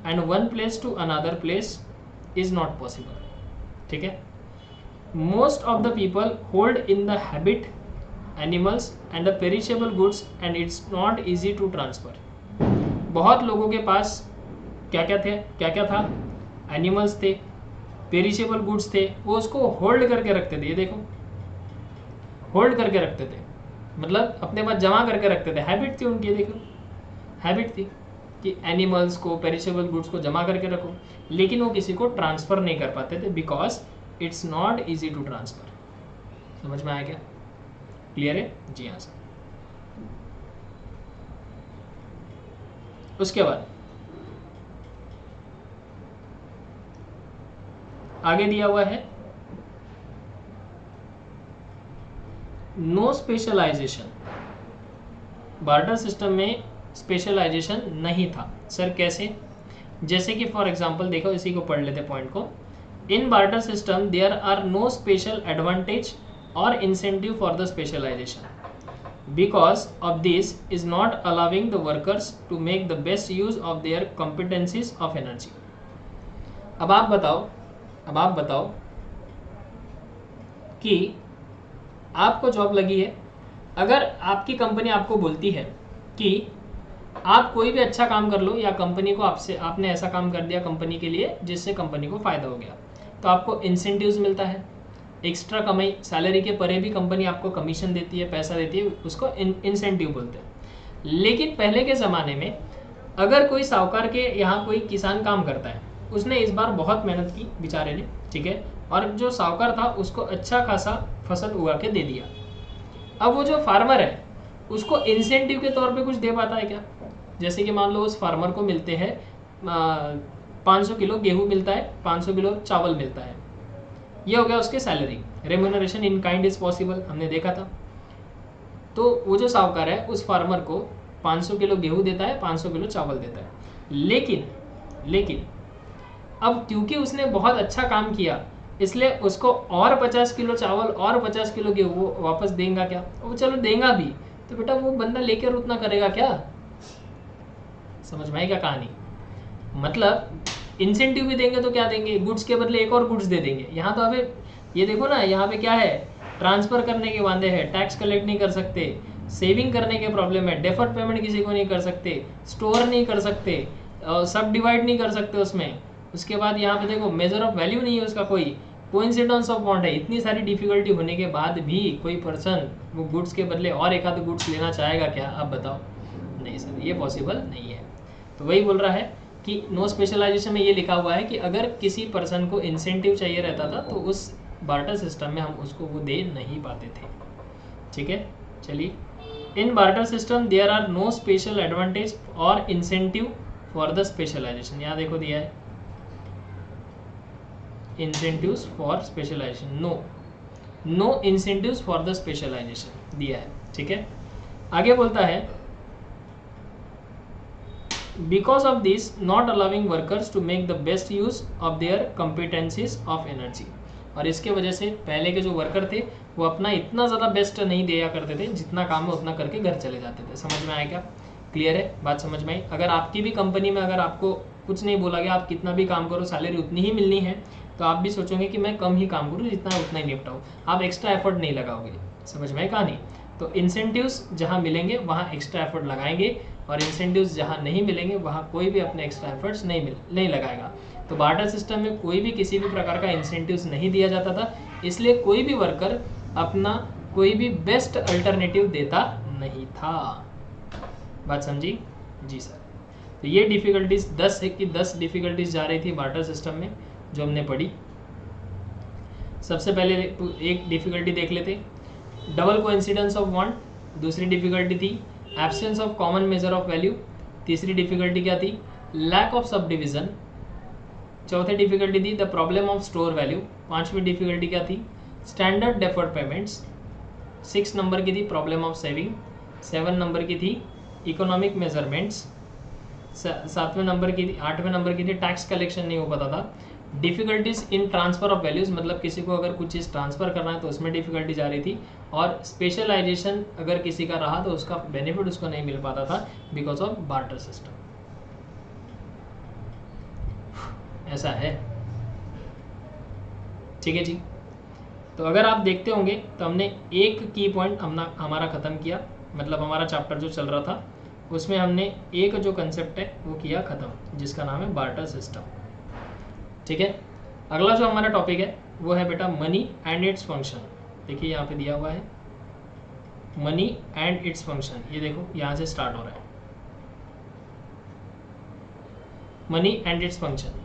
and one place to another place is not possible. ठीक है, most of the people hold in the habit animals and the perishable goods and it's not easy to transfer। बहुत लोगों के पास क्या क्या था, animals थे, perishable goods थे, वो उसको होल्ड करके रखते थे। ये देखो, होल्ड करके रखते थे, मतलब अपने पास जमा करके रखते थे, हैबिट थी उनकी, देखो हैबिट थी कि एनिमल्स को, पेरिशेबल गुड्स को जमा करके रखो, लेकिन वो किसी को ट्रांसफ़र नहीं कर पाते थे because it's not easy to transfer. समझ में आया क्या? क्लियर है? जी हाँ सर। उसके बाद आगे दिया हुआ है नो स्पेशलाइजेशन। बार्टर सिस्टम में स्पेशलाइजेशन नहीं था। सर कैसे? जैसे कि फॉर एग्जांपल देखो, इसी को पढ़ लेते पॉइंट को। In barter system there are no special advantage और incentive for the specialization because of this is not allowing the workers to make the best use of their competencies of energy. अब आप बताओ कि आपको job लगी है, अगर आपकी कंपनी आपको बोलती है कि आप कोई भी अच्छा काम कर लो, या कंपनी को आपने ऐसा काम कर दिया कंपनी के लिए जिससे कंपनी को फ़ायदा हो गया, तो आपको इंसेंटिव्स मिलता है, एक्स्ट्रा कमाई, सैलरी के परे भी कंपनी आपको कमीशन देती है, पैसा देती है, उसको इंसेंटिव बोलते हैं। लेकिन पहले के ज़माने में अगर कोई साहूकार के यहाँ कोई किसान काम करता है, उसने इस बार बहुत मेहनत की बेचारे ने, ठीक है, और जो साहूकार था उसको अच्छा खासा फसल उगा के दे दिया। अब वो जो फार्मर है उसको इंसेंटिव के तौर पे कुछ दे पाता है क्या? जैसे कि मान लो उस फार्मर को मिलते हैं 500 किलो गेहूँ मिलता है, 500 किलो चावल मिलता है, ये हो गया उसके salary. Remuneration in kind is possible, हमने देखा था। तो वो जो साहूकार है उस फार्मर को 500 किलो गेहूँ देता है, 500 किलो चावल देता है, लेकिन अब क्योंकि उसने बहुत अच्छा काम किया इसलिए उसको और 50 किलो चावल और 50 किलो गेहूँ वो वापस देगा क्या? वो चलो देगा भी, तो बेटा वो बंदा लेकर उतना करेगा क्या? समझ में आई क्या कहानी? मतलब इंसेंटिव भी देंगे तो क्या देंगे? गुड्स के बदले एक और गुड्स दे देंगे। यहाँ तो अभी ये देखो ना, यहाँ पे क्या है, ट्रांसफर करने के वादे हैं, टैक्स कलेक्ट नहीं कर सकते, सेविंग करने के प्रॉब्लम है, डेफर्ड पेमेंट किसी को नहीं कर सकते, स्टोर नहीं कर सकते, सब डिवाइड नहीं कर सकते उसमें। उसके बाद यहाँ पे देखो मेजर ऑफ वैल्यू नहीं है उसका, कोई कोइंसिडेंस ऑफ वांट है। इतनी सारी डिफिकल्टी होने के बाद भी कोई पर्सन वो गुड्स के बदले और एक आध गुड्स लेना चाहेगा क्या? आप बताओ। नहीं सर, ये पॉसिबल नहीं है। तो वही बोल रहा है कि नो स्पेशलाइजेशन में ये लिखा हुआ है कि अगर किसी पर्सन को इंसेंटिव चाहिए रहता था तो उस बार्टर सिस्टम में हम उसको वो दे नहीं पाते थे। ठीक है, चलिए। In barter system there are no special advantage और इंसेंटिव फॉर द स्पेशलाइजेशन। यहाँ देखो दिया है incentives for specialization, no incentives for the specialization दिया है। ठीक है, आगे बोलता है because of this not allowing workers to make the best use of their competencies of energy। और इसके वजह से पहले के जो वर्कर थे वो अपना इतना ज़्यादा बेस्ट नहीं दिया करते थे, जितना काम है उतना करके घर चले जाते थे। समझ में आया क्या? क्लियर है? बात समझ में आई? अगर आपकी भी कंपनी में अगर आपको कुछ नहीं बोला गया, आप कितना भी काम करो सैलरी उतनी ही मिलनी है, तो आप भी सोचोगे कि मैं कम ही काम करूँ, जितना है उतना ही निपटाऊँ, आप एक्स्ट्रा एफर्ट नहीं लगाओगे। समझ में कहानी? तो इंसेंटिव्स जहाँ मिलेंगे वहाँ एक्स्ट्रा एफर्ट लगाएंगे, और इंसेंटिव्स जहाँ नहीं मिलेंगे वहाँ कोई भी अपने एक्स्ट्रा एफर्ट्स नहीं लगाएगा। तो बार्टर सिस्टम में कोई भी किसी भी प्रकार का इंसेंटिव्स नहीं दिया जाता था, इसलिए कोई भी वर्कर अपना कोई भी बेस्ट अल्टरनेटिव देता नहीं था। बात समझी? जी सर। तो ये डिफ़िकल्टीज 10 है कि 10 डिफ़िकल्टीज जा रही थी बार्टर सिस्टम में जो हमने पढ़ी। सबसे पहले एक डिफ़िकल्टी देख लेते, डबल कोइंसिडेंस ऑफ वांट। दूसरी डिफ़िकल्टी थी absence of common measure of value. तीसरी डिफ़िकल्टी क्या थी? लैक ऑफ सब डिविज़न। चौथी डिफ़िकल्टी थी the problem of store value. पांचवी डिफ़िकल्टी क्या थी? Standard deferred payments. 6 नंबर की थी प्रॉब्लम ऑफ सेविंग। 7 नंबर की थी इकोनॉमिक मेजरमेंट्स। 8वें नंबर की थी टैक्स कलेक्शन नहीं हो पाता था। Difficulties in transfer of values, मतलब किसी को अगर कुछ चीज़ ट्रांसफ़र करना है तो उसमें डिफ़िकल्टी जा रही थी। और स्पेशलाइजेशन अगर किसी का रहा तो उसका बेनिफिट उसको नहीं मिल पाता था बिकॉज ऑफ बार्टर सिस्टम। ऐसा है। ठीक है जी। तो अगर आप देखते होंगे तो हमने एक की पॉइंट हमारा ख़त्म किया, मतलब हमारा चैप्टर जो चल रहा था उसमें हमने एक जो कंसेप्ट है वो किया ख़त्म, जिसका नाम है बार्टर सिस्टम। ठीक है, अगला जो हमारा टॉपिक है वो है बेटा मनी एंड इट्स फंक्शन। देखिए यहाँ पे दिया हुआ है मनी एंड इट्स फंक्शन, ये देखो यहाँ से स्टार्ट हो रहा है, मनी एंड इट्स फंक्शन।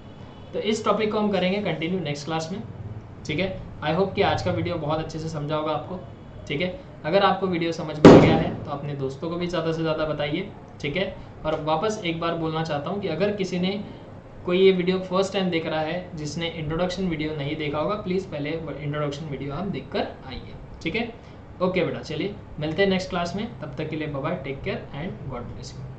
तो इस टॉपिक को हम करेंगे कंटिन्यू नेक्स्ट क्लास में, ठीक है। आई होप कि आज का वीडियो बहुत अच्छे से समझा होगा आपको, ठीक है। अगर आपको वीडियो समझ में आ गया है तो अपने दोस्तों को भी ज़्यादा से ज़्यादा बताइए, ठीक है। और वापस एक बार बोलना चाहता हूँ कि अगर किसी ने कोई ये वीडियो फर्स्ट टाइम देख रहा है जिसने इंट्रोडक्शन वीडियो नहीं देखा होगा, प्लीज़ पहले इंट्रोडक्शन वीडियो आप देख कर आइए, ठीक है। ओके बेटा, चलिए मिलते हैं नेक्स्ट क्लास में, तब तक के लिए bye bye, take care and God bless you.